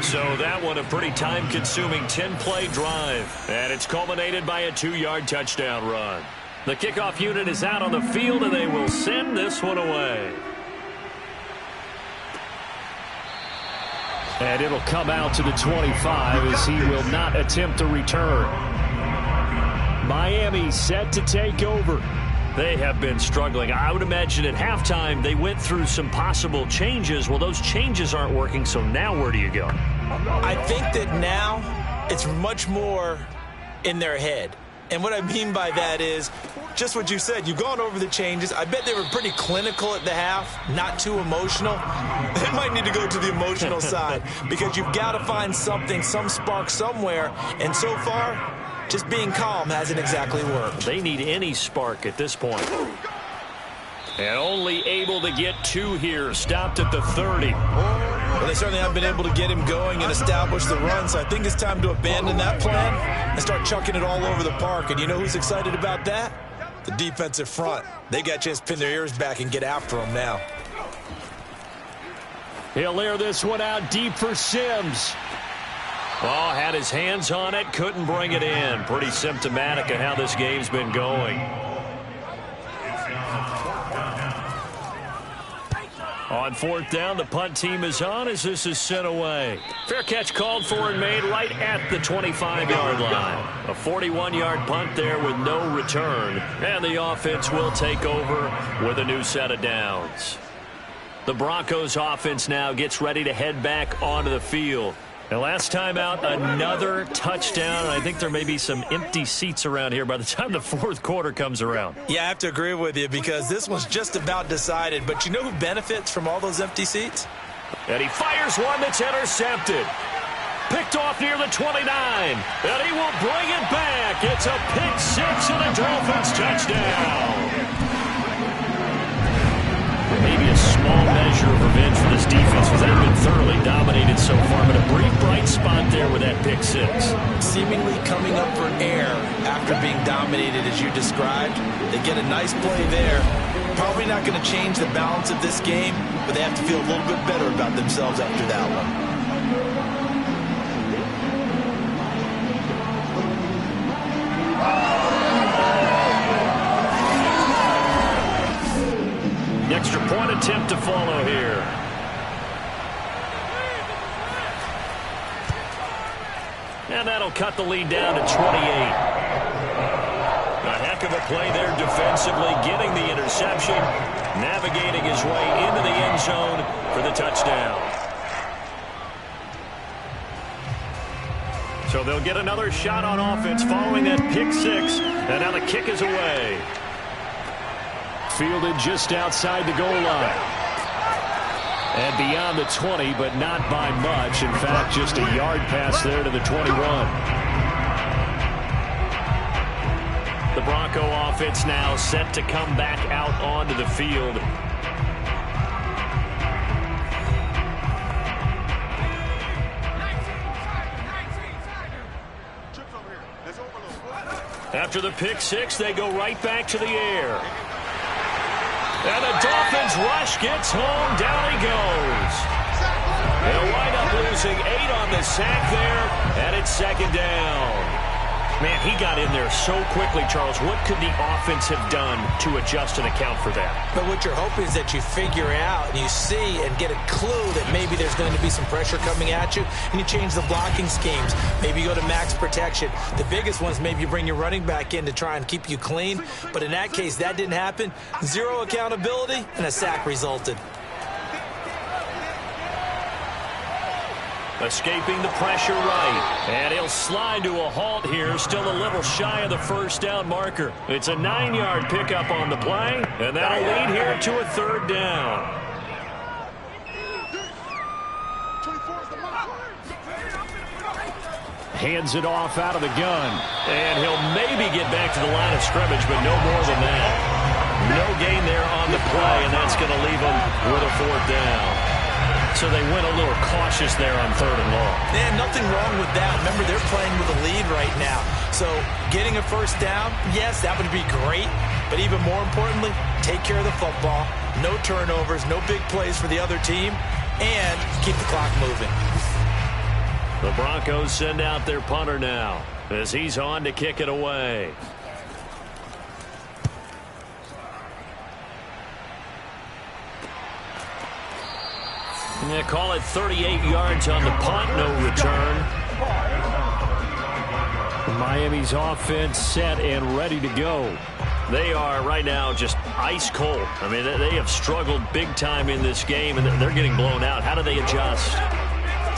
So that one a pretty time-consuming 10-play drive. And it's culminated by a 2-yard touchdown run. The kickoff unit is out on the field, and they will send this one away. And it'll come out to the 25 as he will not attempt to return. Miami set to take over. They have been struggling. I would imagine at halftime they went through some possible changes. Well, those changes aren't working, so now where do you go? I think that now it's much more in their head. And what I mean by that is just what you said. You've gone over the changes. I bet they were pretty clinical at the half, not too emotional. They might need to go to the emotional side because you've got to find something, some spark somewhere. And so far, just being calm hasn't exactly worked. They need any spark at this point. And only able to get 2 here. Stopped at the 30. Well, they certainly haven't been able to get him going and establish the run, so I think it's time to abandon that plan and start chucking it all over the park. And you know who's excited about that? The defensive front. They got a chance to pin their ears back and get after him now. He'll air this one out deep for Sims. Oh, had his hands on it, couldn't bring it in. Pretty symptomatic of how this game's been going. On 4th down, the punt team is on as this is sent away. Fair catch called for and made right at the 25-yard line. A 41-yard punt there with no return. And the offense will take over with a new set of downs. The Broncos offense now gets ready to head back onto the field. The last time out, another touchdown. I think there may be some empty seats around here by the time the 4th quarter comes around. Yeah, I have to agree with you because this one's just about decided. But you know who benefits from all those empty seats? And he fires one that's intercepted. Picked off near the 29. And he will bring it back. It's a pick 6 and a Dolphins touchdown. Maybe a small measure of revenge for this defense because they've been thoroughly dominated so far, but a brief bright spot there with that pick 6. Seemingly coming up for air after being dominated as you described. They get a nice play there. Probably not going to change the balance of this game, but they have to feel a little bit better about themselves after that one. Extra point attempt to follow here. And that'll cut the lead down to 28. A heck of a play there defensively, getting the interception, navigating his way into the end zone for the touchdown. So they'll get another shot on offense following that pick 6. And now the kick is away. Fielded just outside the goal line. And beyond the 20, but not by much. In fact, just a yard pass there to the 21. The Bronco offense now set to come back out onto the field. After the pick six, they go right back to the air. And the Dolphins rush gets home. Down he goes. They'll wind up losing 8 on the sack there, and it's second down. Man, he got in there so quickly, Charles. What could the offense have done to adjust and account for that? But what you're hoping is that you figure out and you see and get a clue that maybe there's going to be some pressure coming at you, and you change the blocking schemes. Maybe you go to max protection. The biggest ones, maybe you bring your running back in to try and keep you clean. But in that case, that didn't happen. 0 accountability, and a sack resulted. Escaping the pressure right. And he'll slide to a halt here. Still a little shy of the first down marker. It's a 9-yard pickup on the play. And that'll lead here to a third down. Hands it off out of the gun. And he'll maybe get back to the line of scrimmage, but no more than that. No gain there on the play, and that's going to leave him with a fourth down. So they went a little cautious there on third and long. Man, nothing wrong with that. Remember, they're playing with a lead right now. So getting a first down, yes, that would be great. But even more importantly, take care of the football. No turnovers, no big plays for the other team, and keep the clock moving. The Broncos send out their punter now as he's on to kick it away. They call it 38 yards on the punt, no return. Miami's offense set and ready to go. They are right now just ice cold. I mean, they have struggled big time in this game, and they're getting blown out. How do they adjust?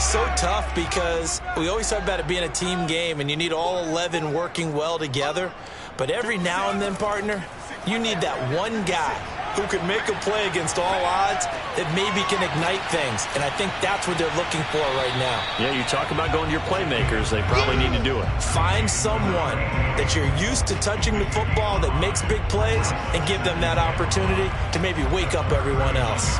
So tough because we always talk about it being a team game, and you need all 11 working well together. But every now and then, partner, you need that one guy who can make a play against all odds that maybe can ignite things. And I think that's what they're looking for right now. Yeah, you talk about going to your playmakers. They probably need to do it. Find someone that you're used to touching the football that makes big plays and give them that opportunity to maybe wake up everyone else.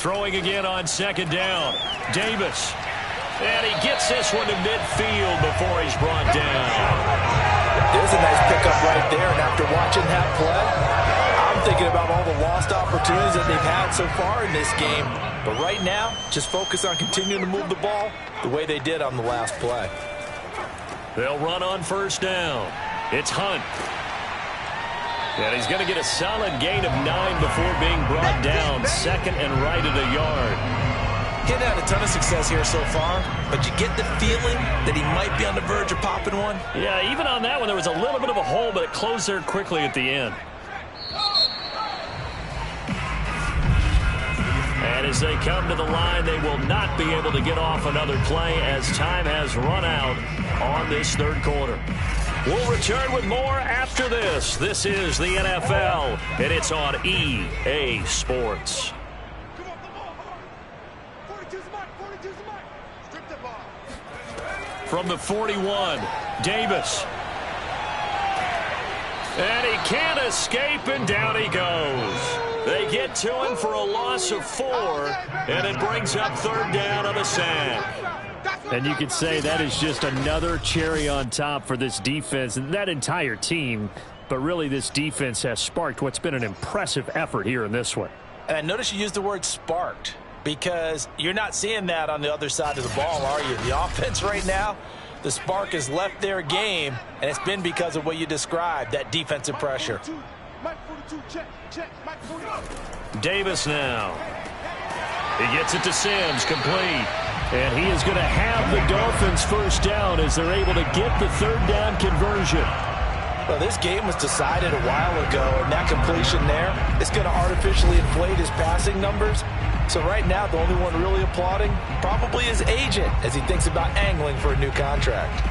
Throwing again on second down. Davis. And he gets this one to midfield before he's brought down. There's a nice pickup right there, and after watching that play, I'm thinking about all the lost opportunities that they've had so far in this game. But right now, just focus on continuing to move the ball the way they did on the last play. They'll run on first down. It's Hunt. And he's going to get a solid gain of 9 before being brought down. Second and right at a yard. He's had a ton of success here so far, but you get the feeling that he might be on the verge of popping one. Yeah, even on that one, there was a little bit of a hole, but it closed there quickly at the end. And as they come to the line, they will not be able to get off another play as time has run out on this third quarter. We'll return with more after this. This is the NFL, and it's on EA Sports. From the 41, Davis. And he can't escape, and down he goes. They get to him for a loss of 4, and it brings up third down on a sack. And you could say that is just another cherry on top for this defense and that entire team. But really, this defense has sparked what's been an impressive effort here in this one. And I notice you use the word sparked, because you're not seeing that on the other side of the ball, are you? The offense right now, the spark has left their game, and it's been because of what you described, that defensive pressure. Davis now. He gets it to Sims, complete. And he is going to have the Dolphins first down as they're able to get the third down conversion. Well, this game was decided a while ago, and that completion there is going to artificially inflate his passing numbers. So right now, the only one really applauding probably his agent as he thinks about angling for a new contract.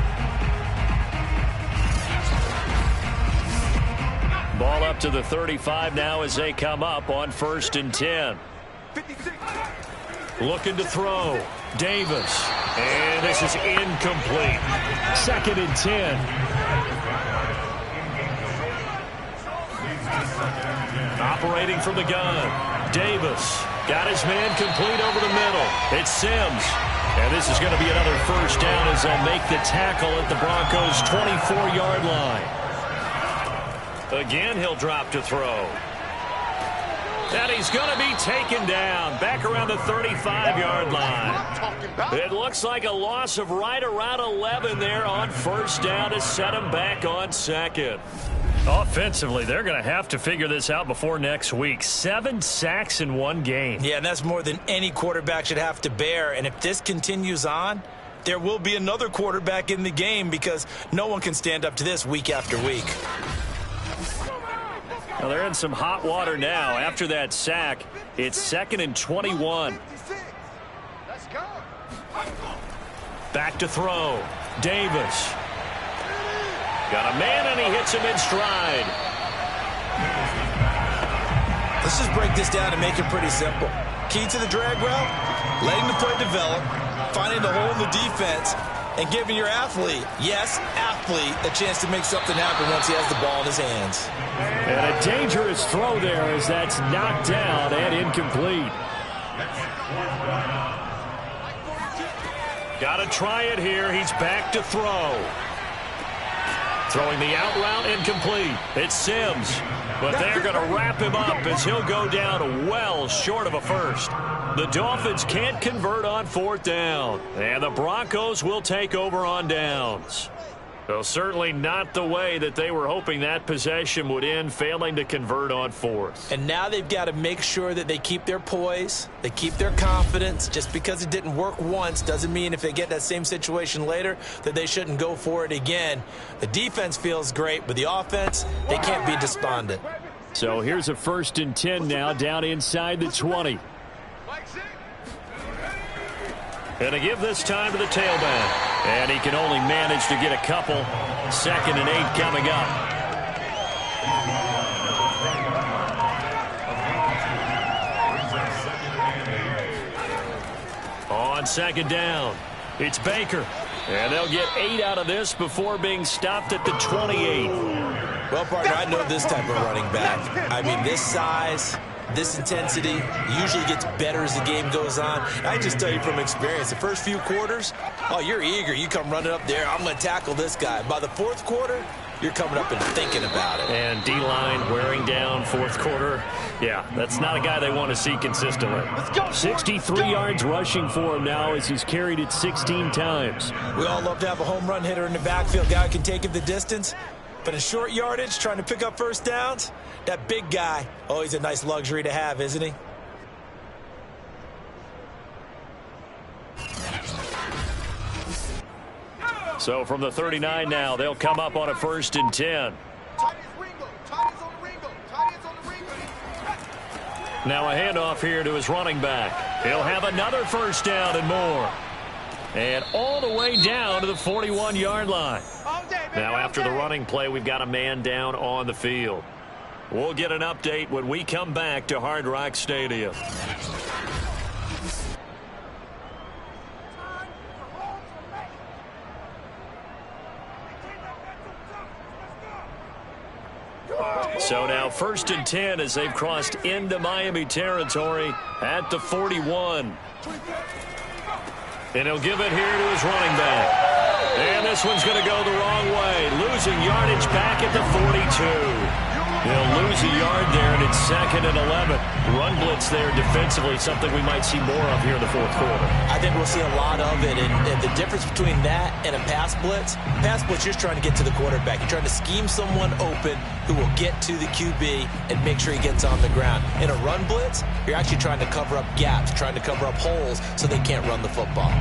Ball up to the 35 now as they come up on 1st and 10. 56. Looking to throw. Davis. And this is incomplete. 2nd and 10. Operating from the gun. Davis got his man complete over the middle. It's Sims. And this is going to be another first down as they'll make the tackle at the Broncos' 24-yard line. Again, he'll drop to throw. And he's going to be taken down back around the 35-yard line. It looks like a loss of right around 11 there on first down to set him back on 2nd. Offensively, they're going to have to figure this out before next week. 7 sacks in one game. Yeah, and that's more than any quarterback should have to bear. And if this continues on, there will be another quarterback in the game because no one can stand up to this week after week. Well, they're in some hot water now. After that sack, it's 2nd and 21. Let's go. Back to throw. Davis. Got a man, and he hits him in stride. Let's just break this down and make it pretty simple. Key to the drag route, letting the play develop, finding the hole in the defense, and giving your athlete, yes, athlete, a chance to make something happen once he has the ball in his hands. And a dangerous throw there as that's knocked down and incomplete. Got to try it here. He's back to throw. Throwing the out route, incomplete. It's Sims. But they're going to wrap him up as he'll go down well short of a first. The Dolphins can't convert on 4th down. And the Broncos will take over on downs. So certainly not the way that they were hoping that possession would end, failing to convert on 4th. And now they've got to make sure that they keep their poise, they keep their confidence. Just because it didn't work once doesn't mean if they get that same situation later that they shouldn't go for it again. The defense feels great, but the offense, they can't be despondent. So here's a 1st and 10 now down inside the 20. And to give this time to the tailback. And he can only manage to get a couple. 2nd and 8 coming up. On 2nd down, it's Baker. And they'll get 8 out of this before being stopped at the 28. Well, partner, I know this type of running back. I mean, this size, this intensity usually gets better as the game goes on. I just tell you from experience, the first few quarters, oh, you're eager. You come running up there, I'm going to tackle this guy. By the 4th quarter, you're coming up and thinking about it. And D-line wearing down 4th quarter. Yeah, that's not a guy they want to see consistently. 63 yards rushing for him now as he's carried it 16 times. We all love to have a home run hitter in the backfield, guy who can take it the distance. But in short yardage, trying to pick up first downs, that big guy, oh, he's a nice luxury to have, isn't he? So from the 39 now, they'll come up on a 1st and 10. Now a handoff here to his running back. He'll have another first down and more. And all the way down to the 41-yard line. Now after the running play, we've got a man down on the field. We'll get an update when we come back to Hard Rock Stadium. So now 1st and 10 as they've crossed into Miami territory at the 41. And he'll give it here to his running back. And this one's going to go the wrong way. Losing yardage back at the 42. He'll lose a yard there, and it's 2nd and 11. Run blitz there defensively, something we might see more of here in the 4th quarter. I think we'll see a lot of it, and the difference between that and a pass blitz, you're just trying to get to the quarterback. You're trying to scheme someone open who will get to the QB and make sure he gets on the ground. In a run blitz, you're actually trying to cover up gaps, trying to cover up holes so they can't run the football.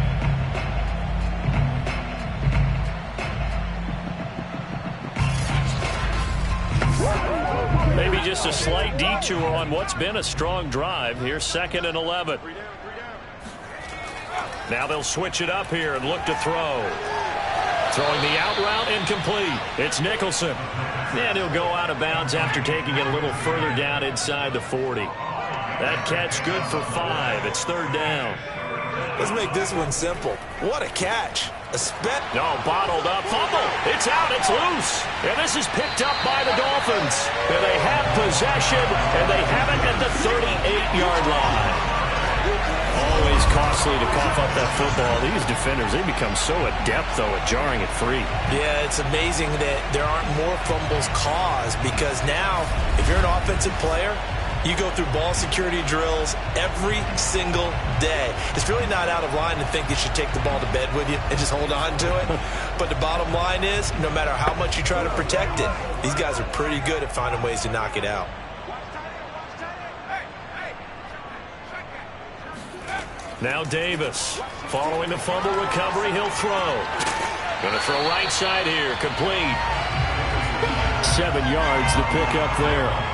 Maybe just a slight detour on what's been a strong drive. Here's 2nd and 11. Now they'll switch it up here and look to throw. Throwing the out route, incomplete. It's Nicholson. And he'll go out of bounds after taking it a little further down inside the 40. That catch good for 5. It's 3rd down. Let's make this one simple. What a catch. No, bottled up. Fumble. It's out. It's loose. And this is picked up by the Dolphins. And they have possession, and they have it at the 38-yard line. Always costly to cough up that football. These defenders, they become so adept, though, at jarring it free. Yeah, it's amazing that there aren't more fumbles caused because now, if you're an offensive player, you go through ball security drills every single day. It's really not out of line to think you should take the ball to bed with you and just hold on to it. But the bottom line is, no matter how much you try to protect it, these guys are pretty good at finding ways to knock it out. Now Davis, following the fumble recovery, he'll throw. Going to throw right side here, complete. 7 yards to pick up there.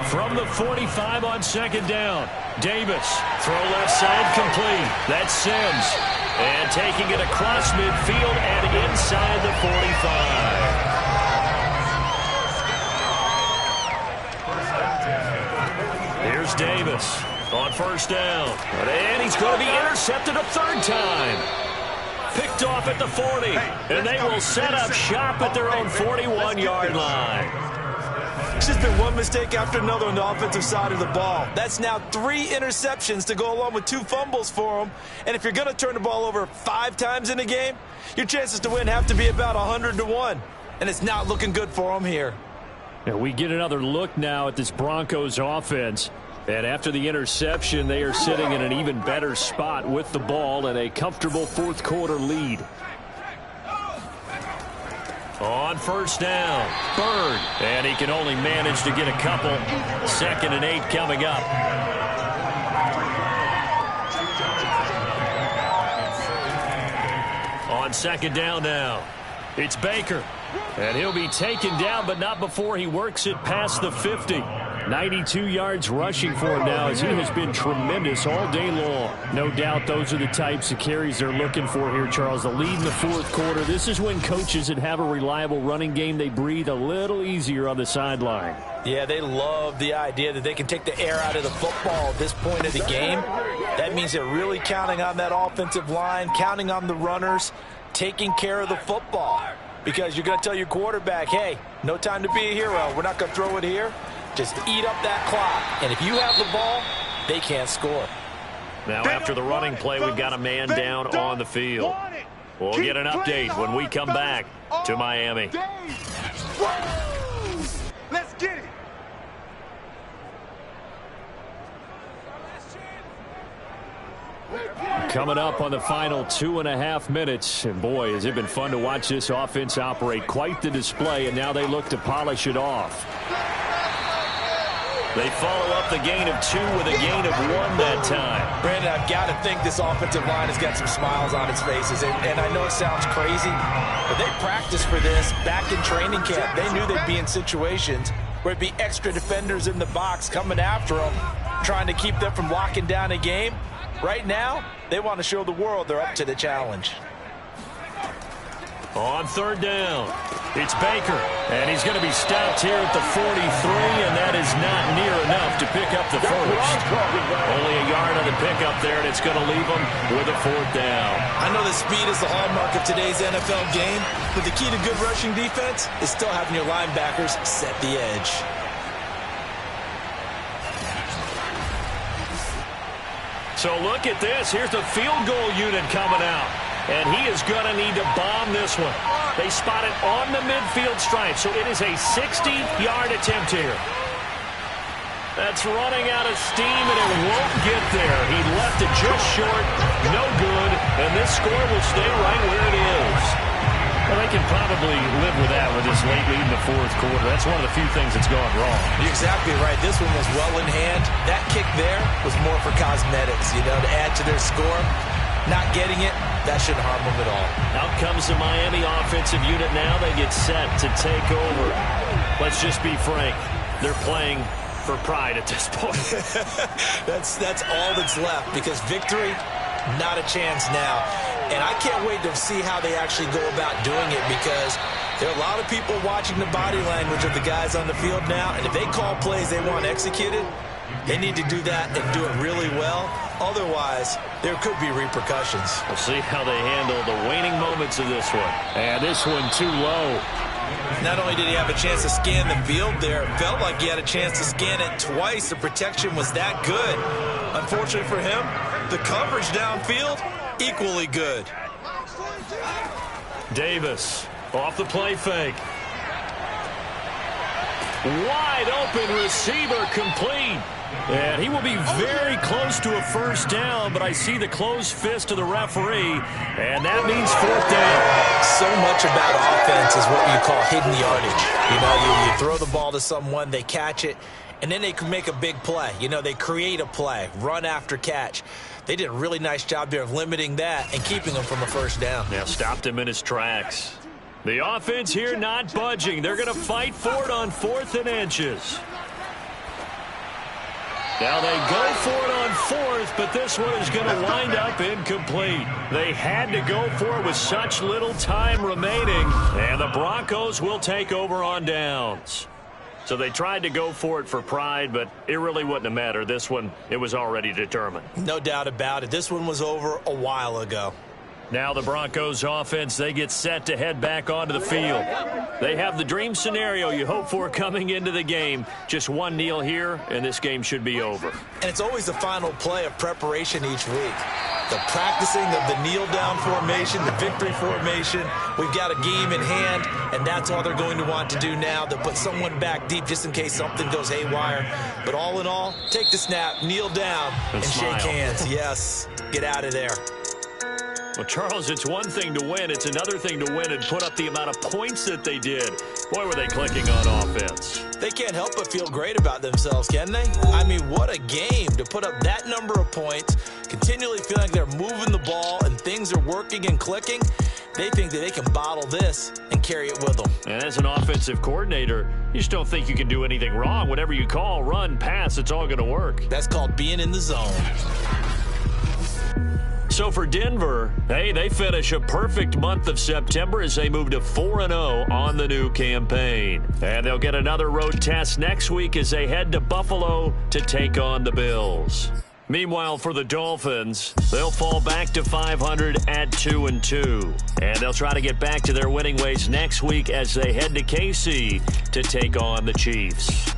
From the 45 on 2nd down, Davis, throw left side, complete. That's Sims. And taking it across midfield and inside the 45. Here's Davis on 1st down. And he's going to be intercepted a 3rd time. Picked off at the 40. And they will set up shop at their own 41-yard line. It's just been one mistake after another on the offensive side of the ball. That's now 3 interceptions to go along with 2 fumbles for them. And if you're going to turn the ball over 5 times in a game, your chances to win have to be about 100-1. And it's not looking good for them here. And we get another look now at this Broncos offense. And after the interception, they are sitting in an even better spot with the ball and a comfortable 4th quarter lead. On 1st down, Bird, and he can only manage to get a couple. 2nd and 8 coming up. On 2nd down now, it's Baker, and he'll be taken down, but not before he works it past the 50. 92 yards rushing for him now as he has been tremendous all day long. No doubt those are the types of carries they're looking for here, Charles. The lead in the 4th quarter. This is when coaches that have a reliable running game, they breathe a little easier on the sideline. Yeah, they love the idea that they can take the air out of the football at this point of the game. That means they're really counting on that offensive line, counting on the runners, taking care of the football. Because you're going to tell your quarterback, hey, no time to be a hero. We're not going to throw it here. Just eat up that clock. And if you have the ball, they can't score. Now after the running play, we've got a man down on the field. We'll get an update when we come back to Miami. Let's get it. Coming up on the final 2.5 minutes. And boy, has it been fun to watch this offense operate. Quite the display, and now they look to polish it off. They follow up the gain of 2 with a gain of 1 that time. Brandon, I've got to think this offensive line has got some smiles on its faces. And I know it sounds crazy, but they practiced for this back in training camp. They knew they'd be in situations where it'd be extra defenders in the box coming after them, trying to keep them from locking down a game. Right now, they want to show the world they're up to the challenge. On 3rd down, it's Baker, and he's going to be stopped here at the 43, and that is not near enough to pick up the first. Only a yard on the pickup there, and it's going to leave them with a 4th down. I know that speed is the hallmark of today's NFL game, but the key to good rushing defense is still having your linebackers set the edge. So look at this. Here's the field goal unit coming out. And he is going to need to bomb this one. They spot it on the midfield stripe, so it is a 60-yard attempt here. That's running out of steam, and it won't get there. He left it just short, no good, and this score will stay right where it is. Well, they can probably live with that with this late lead in the 4th quarter. That's one of the few things that's gone wrong. You're exactly right. This one was well in hand. That kick there was more for cosmetics, to add to their score. Not getting it, that shouldn't harm them at all. Out comes the Miami offensive unit now. They get set to take over. Let's just be frank. They're playing for pride at this point. That's all that's left because victory, not a chance now. And I can't wait to see how they actually go about doing it because There are a lot of people watching the body language of the guys on the field now, and if they call plays they want executed, they need to do that and do it really well. Otherwise, there could be repercussions. We'll see how they handle the waning moments of this one. And this one too low. Not only did he have a chance to scan the field there, it felt like he had a chance to scan it twice. The protection was that good. Unfortunately for him, the coverage downfield, equally good. Davis off the play fake. Wide open receiver complete. And he will be very close to a first down, but I see the closed fist of the referee, and that means fourth down. So much about offense is what you call hidden yardage. You know, you throw the ball to someone, they catch it, and then they can make a big play. You know, they create a play, run after catch. They did a really nice job there of limiting that and keeping him from a first down. Now stopped him in his tracks. The offense here not budging. They're going to fight for it on 4th and inches. Now they go for it on 4th, but this one is going to wind up incomplete. They had to go for it with such little time remaining, and the Broncos will take over on downs. So they tried to go for it for pride, but it really wouldn't have mattered. This one, it was already determined. No doubt about it. This one was over a while ago. Now the Broncos offense, they get set to head back onto the field. They have the dream scenario you hope for coming into the game. Just one kneel here, and this game should be over. And it's always the final play of preparation each week. The practicing of the kneel-down formation, the victory formation. We've got a game in hand, and that's all they're going to want to do now, to put someone back deep just in case something goes haywire. But all in all, take the snap, kneel down, and shake hands. Yes, get out of there. Well, Charles, it's one thing to win. It's another thing to win and put up the amount of points that they did. Boy, were they clicking on offense. They can't help but feel great about themselves, can they? I mean, what a game to put up that number of points, continually feeling like they're moving the ball and things are working and clicking. They think that they can bottle this and carry it with them. And as an offensive coordinator, you just don't think you can do anything wrong. Whatever you call, run, pass, it's all going to work. That's called being in the zone. So for Denver, hey, they finish a perfect month of September as they move to 4-0 on the new campaign. And they'll get another road test next week as they head to Buffalo to take on the Bills. Meanwhile, for the Dolphins, they'll fall back to 500 at 2-2. And they'll try to get back to their winning ways next week as they head to KC to take on the Chiefs.